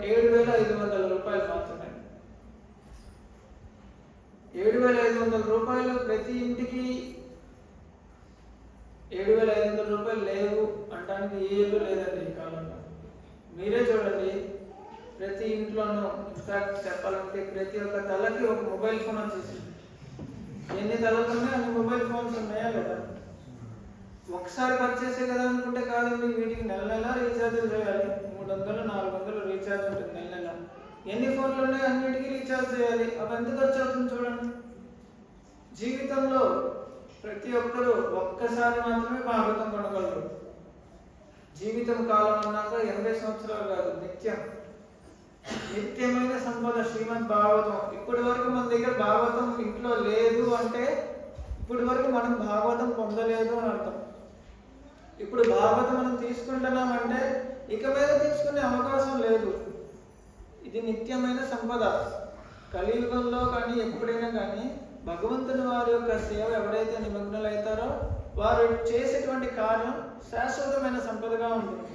7,500 రూపాయలు మాత్రమే. 7,500 రూపాయలు ప్రతి ఇంటికి. 7,500 రూపాయలు లేవు అంటానికి ఏ ఇల్లు లేదండి ఈ కాలంలో. మీరే చూడండి, ప్రతి ఇంట్లోనూ ఇన్ఫాక్ట్ చెప్పాలంటే ప్రతి ఒక్క తలకి ఒక మొబైల్ ఫోన్ వచ్చేసింది. ఎన్ని తలలు ఉన్నాయి అన్ని మొబైల్ ఫోన్స్ ఉన్నాయా లేదా? ఒకసారి పర్చేసే కదా అనుకుంటే కాదండి, వీటికి నెల నెల రీఛార్జ్ చేయాలి. 300, 400 రీఛార్జ్ ఉంటుంది నెల నెల. ఎన్ని ఫోన్లు ఉన్నాయి అన్నిటికీ రీఛార్జ్ చేయాలి. అవి ఎంత ఖర్చు అవుతుంది చూడండి. జీవితంలో ప్రతి ఒక్కరూ ఒక్కసారి మాత్రమే భాగవతం కొనగలరు. జీవితం కాలం అన్నాక 80 సంవత్సరాలు కాదు, నిత్యమైన సంపద శ్రీమద్ భాగవతం. ఇప్పటి వరకు మన దగ్గర భాగవతం ఇంట్లో లేదు అంటే ఇప్పటి వరకు మనం భాగవతం పొందలేదు అని అర్థం. ఇప్పుడు భాగవతం మనం తీసుకుంటున్నామంటే ఇక మీద తీసుకునే అవకాశం లేదు. ఇది నిత్యమైన సంపద. కలియుగంలో కానీ ఎప్పుడైనా కానీ భగవంతుని వారి యొక్క సేవ ఎవరైతే నిమగ్నులైతారో వారు చేసేటువంటి కార్యం శాశ్వతమైన సంపదగా ఉంటుంది.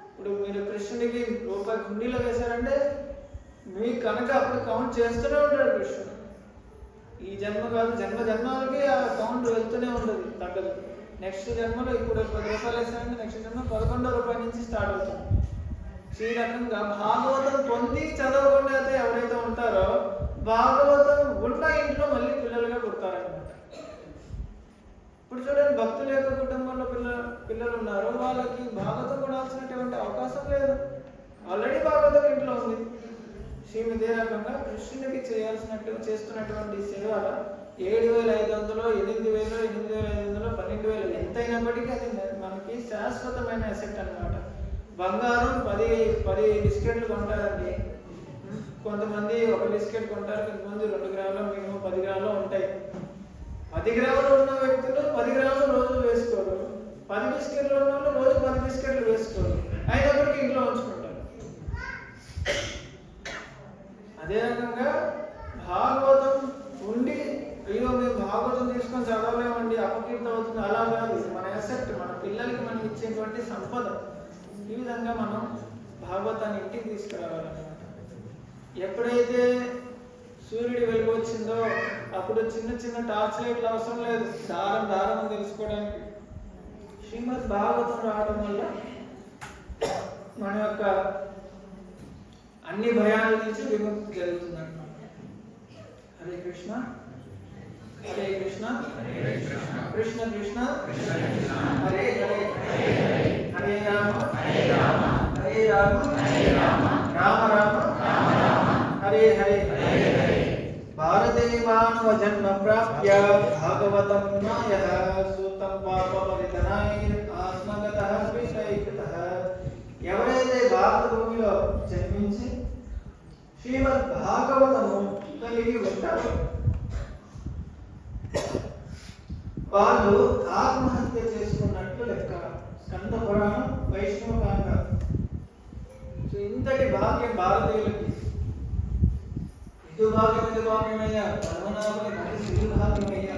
ఇప్పుడు మీరు కృష్ణుడికి రూపాయి గుండీలో వేశారంటే మీకు కనుక అప్పుడు కౌంట్ చేస్తూనే ఉంటాడు కృష్ణుడు. ఈ జన్మ కాదు, జన్మ జన్మలకి ఆ కౌంట్ వెళ్తూనే ఉంటుంది, తగ్గదు. నెక్స్ట్ జన్మలో ఇప్పుడు 10 రూపాయలు వేసారంటే నెక్స్ట్ జన్మ 11వ రూపాయల నుంచి స్టార్ట్ అవుతుంది. ఈ రకంగా భాగవతం పొంది చదవకుండా అయితే ఎవరైతే ఉంటారో భాగవతం ఉన్న ఇంట్లో మళ్ళీ పిల్లలుగా పుడతారనమాట. ఇప్పుడు చూడండి, భక్తుల యొక్క కుటుంబంలో పిల్లలు ఉన్నారు, వాళ్ళకి భాగవతం కొనాల్సినటువంటి అవకాశం లేదు. ఆల్రెడీ భాగవతం ఇంట్లో ఉంది. శ్రీమదే రకంగా కృష్ణునికి చేస్తున్నటువంటి సేవ 7,500, 8,000, 8,500, 12,000 ఎంతైనప్పటికీ అది మనకి శాశ్వతమైన అసెట్ అన్నమాట. బంగారం 10 బిస్కెట్లు కొంటారండి. కొంతమంది 1 బిస్కెట్ కొంటారు, కొంతమంది 2 గ్రాములు, మినిమం 10 గ్రాములు ఉంటాయి. 10 గ్రాములు ఉన్న వ్యక్తులు 10 గ్రాములు రోజు వేసుకోరు. 10 బిస్కెట్లు ఉన్న వాళ్ళు రోజు 10 బిస్కెట్లు వేసుకోరు, అయినప్పటికీ ఇంట్లో ఉంచుకుంటారు. అదే రకంగా భాగవతం ఉండి అయ్యో మేము భాగవతం తీసుకొని చదవలేమండి, అపకీర్తి అవుతుంది, అలా కాదు. మన అసెట్, మన పిల్లలకి మనం ఇచ్చేటువంటి సంపద. ఈ విధంగా మనం భాగవతాన్ని ఇంటికి తీసుకురావాలన్నమాట. ఎప్పుడైతే సూర్యుడి వెలుగు వచ్చిందో అప్పుడు చిన్న చిన్న టార్చ్ లైట్లు అవసరం లేదు, దారం తెలుసుకోవడానికి. శ్రీమద్ భాగవతం రావడం వల్ల మన యొక్క అన్ని భయాల నుంచి విముక్తి జరుగుతుంది అన్నమాట. హరే కృష్ణ హరే కృష్ణ కృష్ణ కృష్ణ హరే హరే హరే రామ హరే రామ రామ రామ హరే హరే. భారతే మానవ జన్మ ప్రాప్య భాగవతం నాయః సూతం పాప పరితనాయ ఆత్మగతః విషయకృతః. ఎవరైతే భారత భూమిలో జన్మించి శ్రీమద్ భాగవతము కలిగి ఉంటారో వాళ్ళు ఆత్మహత్య చేసుకున్నట్లు లెక్క. స్కంద పురాణం వైష్ణవ కాండ. సో ఇంతటి భాగ్యం భారతీయులకి. ఇది భాగ్యమయ్యా, పద్మనాభుని మరి శ్రీ భాగ్యమయ్యా.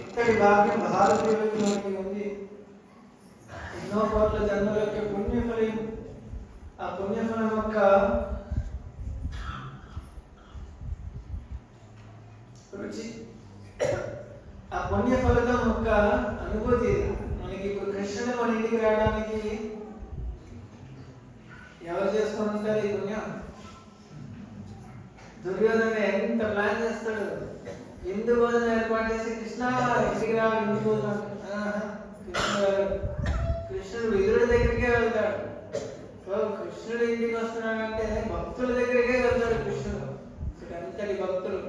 ఇంతటి భాగ్యం భారతీయులకి మనకి ఉంది. ఎన్నో కోట్ల జన్మల యొక్క పుణ్యఫలం. ఆ పుణ్యఫలం యొక్క రుచి, ఆ పుణ్య ఫలితం యొక్క అనుభూతి మనకి. ఇప్పుడు కృష్ణుడు మన ఇంటికి రావడానికి ఎవరు చేసుకొని ఉంటారు ఈ పుణ్యం? దుర్యోధన ఎంత ప్లాన్ చేస్తాడు. విందు భోజనం ఏర్పాటు చేసి కృష్ణ ఇంటికి రా, విందు భోజనం. కృష్ణుడు విదురుడి దగ్గరికే వెళ్తాడు. కృష్ణుడు ఇంటికి వస్తున్నాడంటే భక్తుల దగ్గరికే వెళ్తాడు కృష్ణుడు. అంతటి భక్తులు.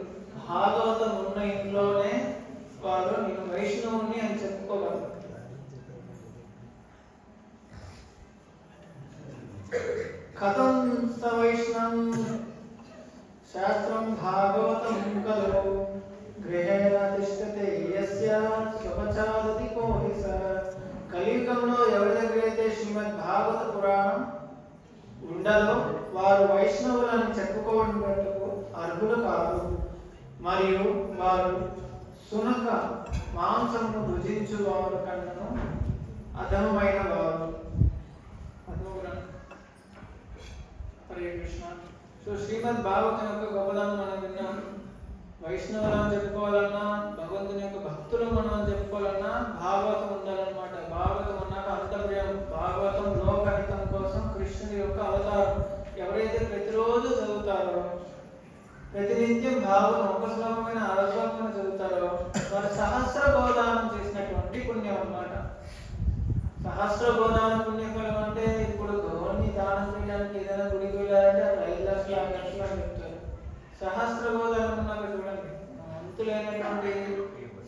భాగవతం ఉన్న ఇంట్లోనే వాళ్ళు నేను వైష్ణవుని అని చెప్పుకోగలరు. కథం స వైష్ణవం శాస్త్రం భాగవతం కలో గృహేణ తిష్టతే యస్య స్వపచాదతి కోహిస. కలియుగంలో ఎవరి దగ్గరైతే శ్రీమద్ భాగవత పురాణం ఉండదో వారు వైష్ణవులని చెప్పుకోవడానికి అర్హులు కాదు. మరియు వారు సునక మాంసమును భుజించు వారు కన్నను అధమమైన వారు. హరే కృష్ణ. సో శ్రీమద్ భాగవతం యొక్క గొప్పదనం మనం విన్నాం. వైష్ణవులను చెప్పుకోవాలన్నా, భగవంతుని యొక్క భక్తులు మనం చెప్పుకోవాలన్నా భాగవతం ఉండాలన్నమాట. భాగవతం ఉన్నాక అంతర్యం. భాగవతం లోకహితం కోసం కృష్ణుడి యొక్క అవతారం. ఎవరైతే ప్రతిరోజు చదువుతారో, ప్రతినిత్యం భాగవతం ఒక శ్లోకమైన అరశ్లోకమైన చదువుతారో వారు సహస్ర గోదానం చేసినటువంటి పుణ్యం అన్నమాట. సహస్ర గోదానం పుణ్యఫలం అంటే ఇప్పుడు గోవుని దానం చేయడానికి ఏదైనా గుడికి వెళ్ళాలంటే 5 లక్షలు 6 లక్షలు అని చెప్తారు. సహస్ర గోదానం ఉన్నాక చూడండి, అంతులైనటువంటి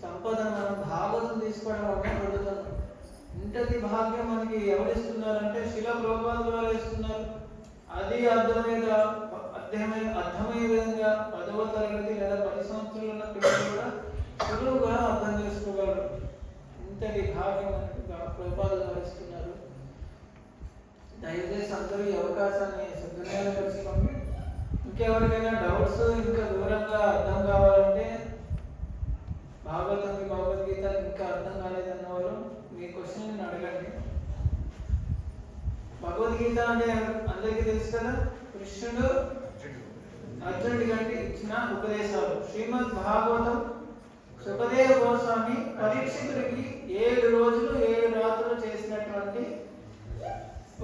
సంపదను మనం భాగవతం తీసుకోవడం వల్ల పొందుతున్నాం. ఇంతటి భాగ్యం మనకి ఎవరిస్తున్నారంటే శిల ప్రభుపాదుల వారు ఇస్తున్నారు. అది అర్థమయ్యే విధంగా 10వ తరగతి లేదా 10 సంవత్సరాలు ఉన్న పిల్లలు కూడా సులువుగా అర్థం చేసుకోగలరు. ఇంతటి భాగ్యం మనకి ప్రభుపాదులు వారు ఇస్తున్నారు. దయచేసి అందరూ ఈ అవకాశాన్ని సద్వినియోగపరచుకోండి. ఇంకెవరికైనా డౌట్స్ ఇంకా దూరంగా అర్థం కావాలంటే భాగవతం భగవద్గీత ఇంకా అర్థం కాలేదన్న వాళ్ళు మీ క్వశ్చన్ అడగండి. భగవద్గీత అంటే అందరికీ తెలుసు కదా, కృష్ణుడు అర్జునుడి కంటే ఇచ్చిన ఉపదేశాలు. శ్రీమద్ భాగవతం సుఖదేవ గోస్వామి పరీక్షితుడికి 7 రోజులు 7 రాత్రులు చేసినటువంటి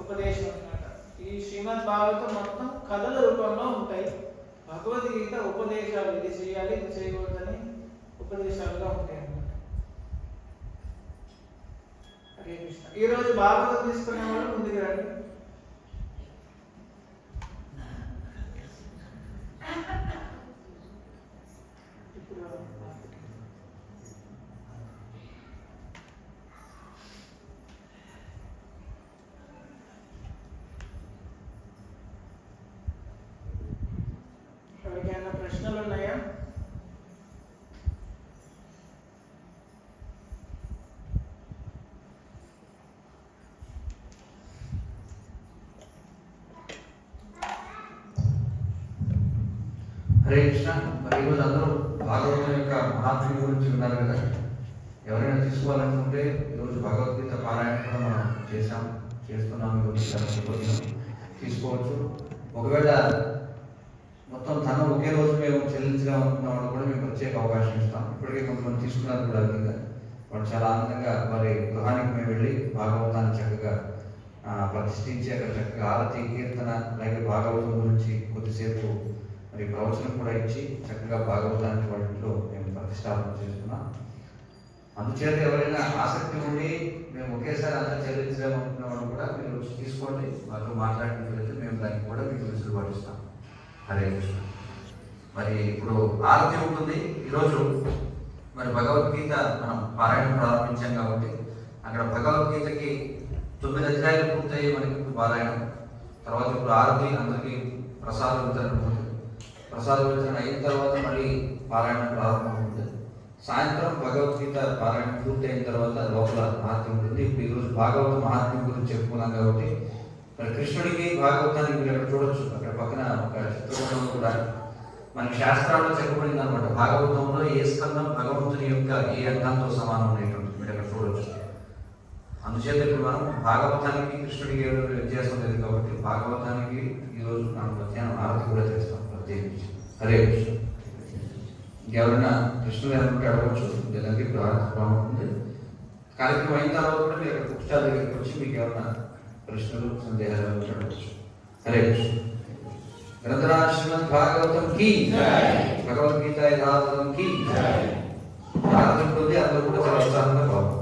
ఉపదేశం అన్నమాట. ఈ శ్రీమద్ భాగవతం మొత్తం కథల రూపంలో ఉంటాయి. భగవద్గీత ఉపదేశాలు, ఇది చేయాలి ఇది చేయకూడదని ఉపదేశాలుగా ఉంటాయి అన్నమాట. హరే కృష్ణ. ఈరోజు భాగవతం తీసుకునే వాళ్ళు ముందుకు రండి. ఎవరికైనా ప్రశ్నలు ఉన్నాయా? హరే కృష్ణ. మరి ఈరోజు అందరూ భాగవతం యొక్క మహాత్మ్యం గురించి విన్నారు కదా. ఎవరైనా తీసుకోవాలనుకుంటే ఈరోజు భగవద్గీత పారాయణ కూడా మనం చేస్తున్నాం. తీసుకోవచ్చు. ఒకవేళ మొత్తం ధనం ఒకే రోజు మేము చెల్లించగా అనుకున్న వాళ్ళు కూడా మేము ప్రత్యేక అవకాశం ఇస్తాం. ఇప్పటికే కొంతమంది తీసుకున్నారు కూడా. విధంగా వాళ్ళు చాలా ఆనందంగా వారి గృహానికి మేము వెళ్ళి భాగవతాన్ని చక్కగా ప్రతిష్ఠించి అక్కడ చక్కగా ఆరతి కీర్తన అలాగే భాగవతం గురించి కొద్దిసేపు మరి ప్రవచనం కూడా ఇచ్చి చక్కగా భాగవతాన్ని వాళ్ళ ఇంట్లో మేము ప్రతిష్టాపన చేస్తున్నాం. అందుచేత ఎవరైనా ఆసక్తి ఉండి మేము ఒకేసారి అంతా చెల్లించలేమనుకున్న వాళ్ళు కూడా మీరు వచ్చి తీసుకోండి. మాతో మాట్లాడినట్లయితే మేము దానికి కూడా మీకు వెసులుబాటు ఇస్తాం. హరే కృష్ణ. మరి ఇప్పుడు ఆరతి ఉంటుంది. ఈరోజు మరి భగవద్గీత మనం పారాయణ ప్రారంభించాం కాబట్టి అక్కడ భగవద్గీతకి 9 అధ్యాయాలు పూర్తయ్యి మనకి ఇప్పుడు పారాయణం. తర్వాత ఇప్పుడు ఆరతి, అందరికీ ప్రసాద వితరణ ఉంటుంది. ప్రసాద వితరణ అయిన తర్వాత మళ్ళీ పారాయణ ప్రారంభమవుతుంది. సాయంత్రం భగవద్గీత పారాయణ పూర్తయిన తర్వాత లోపల మహాత్మ్యం ఉంటుంది. ఇప్పుడు ఈరోజు భాగవత మహాత్మ్యం గురించి చెప్పుకున్నాం కాబట్టి మరి కృష్ణుడికి భాగవతానికి మీరు అక్కడ చూడొచ్చు. అక్కడ పక్కన ఒక చిత్రపటంలో కూడా మనకి శాస్త్రాల్లో చెప్పబడింది అనమాట. భాగవతంలో ఏ స్కందం భగవంతుని యొక్క ఏ అంగంతో సమానం అనేటువంటి మీరు అక్కడ చూడొచ్చు. అందుచేత ఇప్పుడు మనం భాగవతానికి కృష్ణుడికి ఏదో వ్యత్యాసం లేదు కాబట్టి భాగవతానికి ఈరోజు మనం మధ్యాహ్నం ఆరతి కూడా చేస్తాం ప్రత్యేకించి. హరే కృష్ణ. ఇంకెవరైనా కృష్ణుడు అనుకుంటే అడగవచ్చు, లేదంటే ఇప్పుడు ఆరతి బాగుంటుంది. కార్యక్రమం అయిన తర్వాత కూడా మీరు అక్కడ బుక్ స్టాల్ దగ్గరికి వచ్చి మీకు ఎవరైనా ప్రశ్నలు సందేహాలు అడగవచ్చు. హరే కృష్ణ. గ్రంథరాజ్ శ్రీమద్ భాగవతం కి భగవద్గీత యథాతథం కి ఆరతి ఉంటుంది. అందరూ కూడా చాలా ఉత్సాహంగా బాగుంటుంది.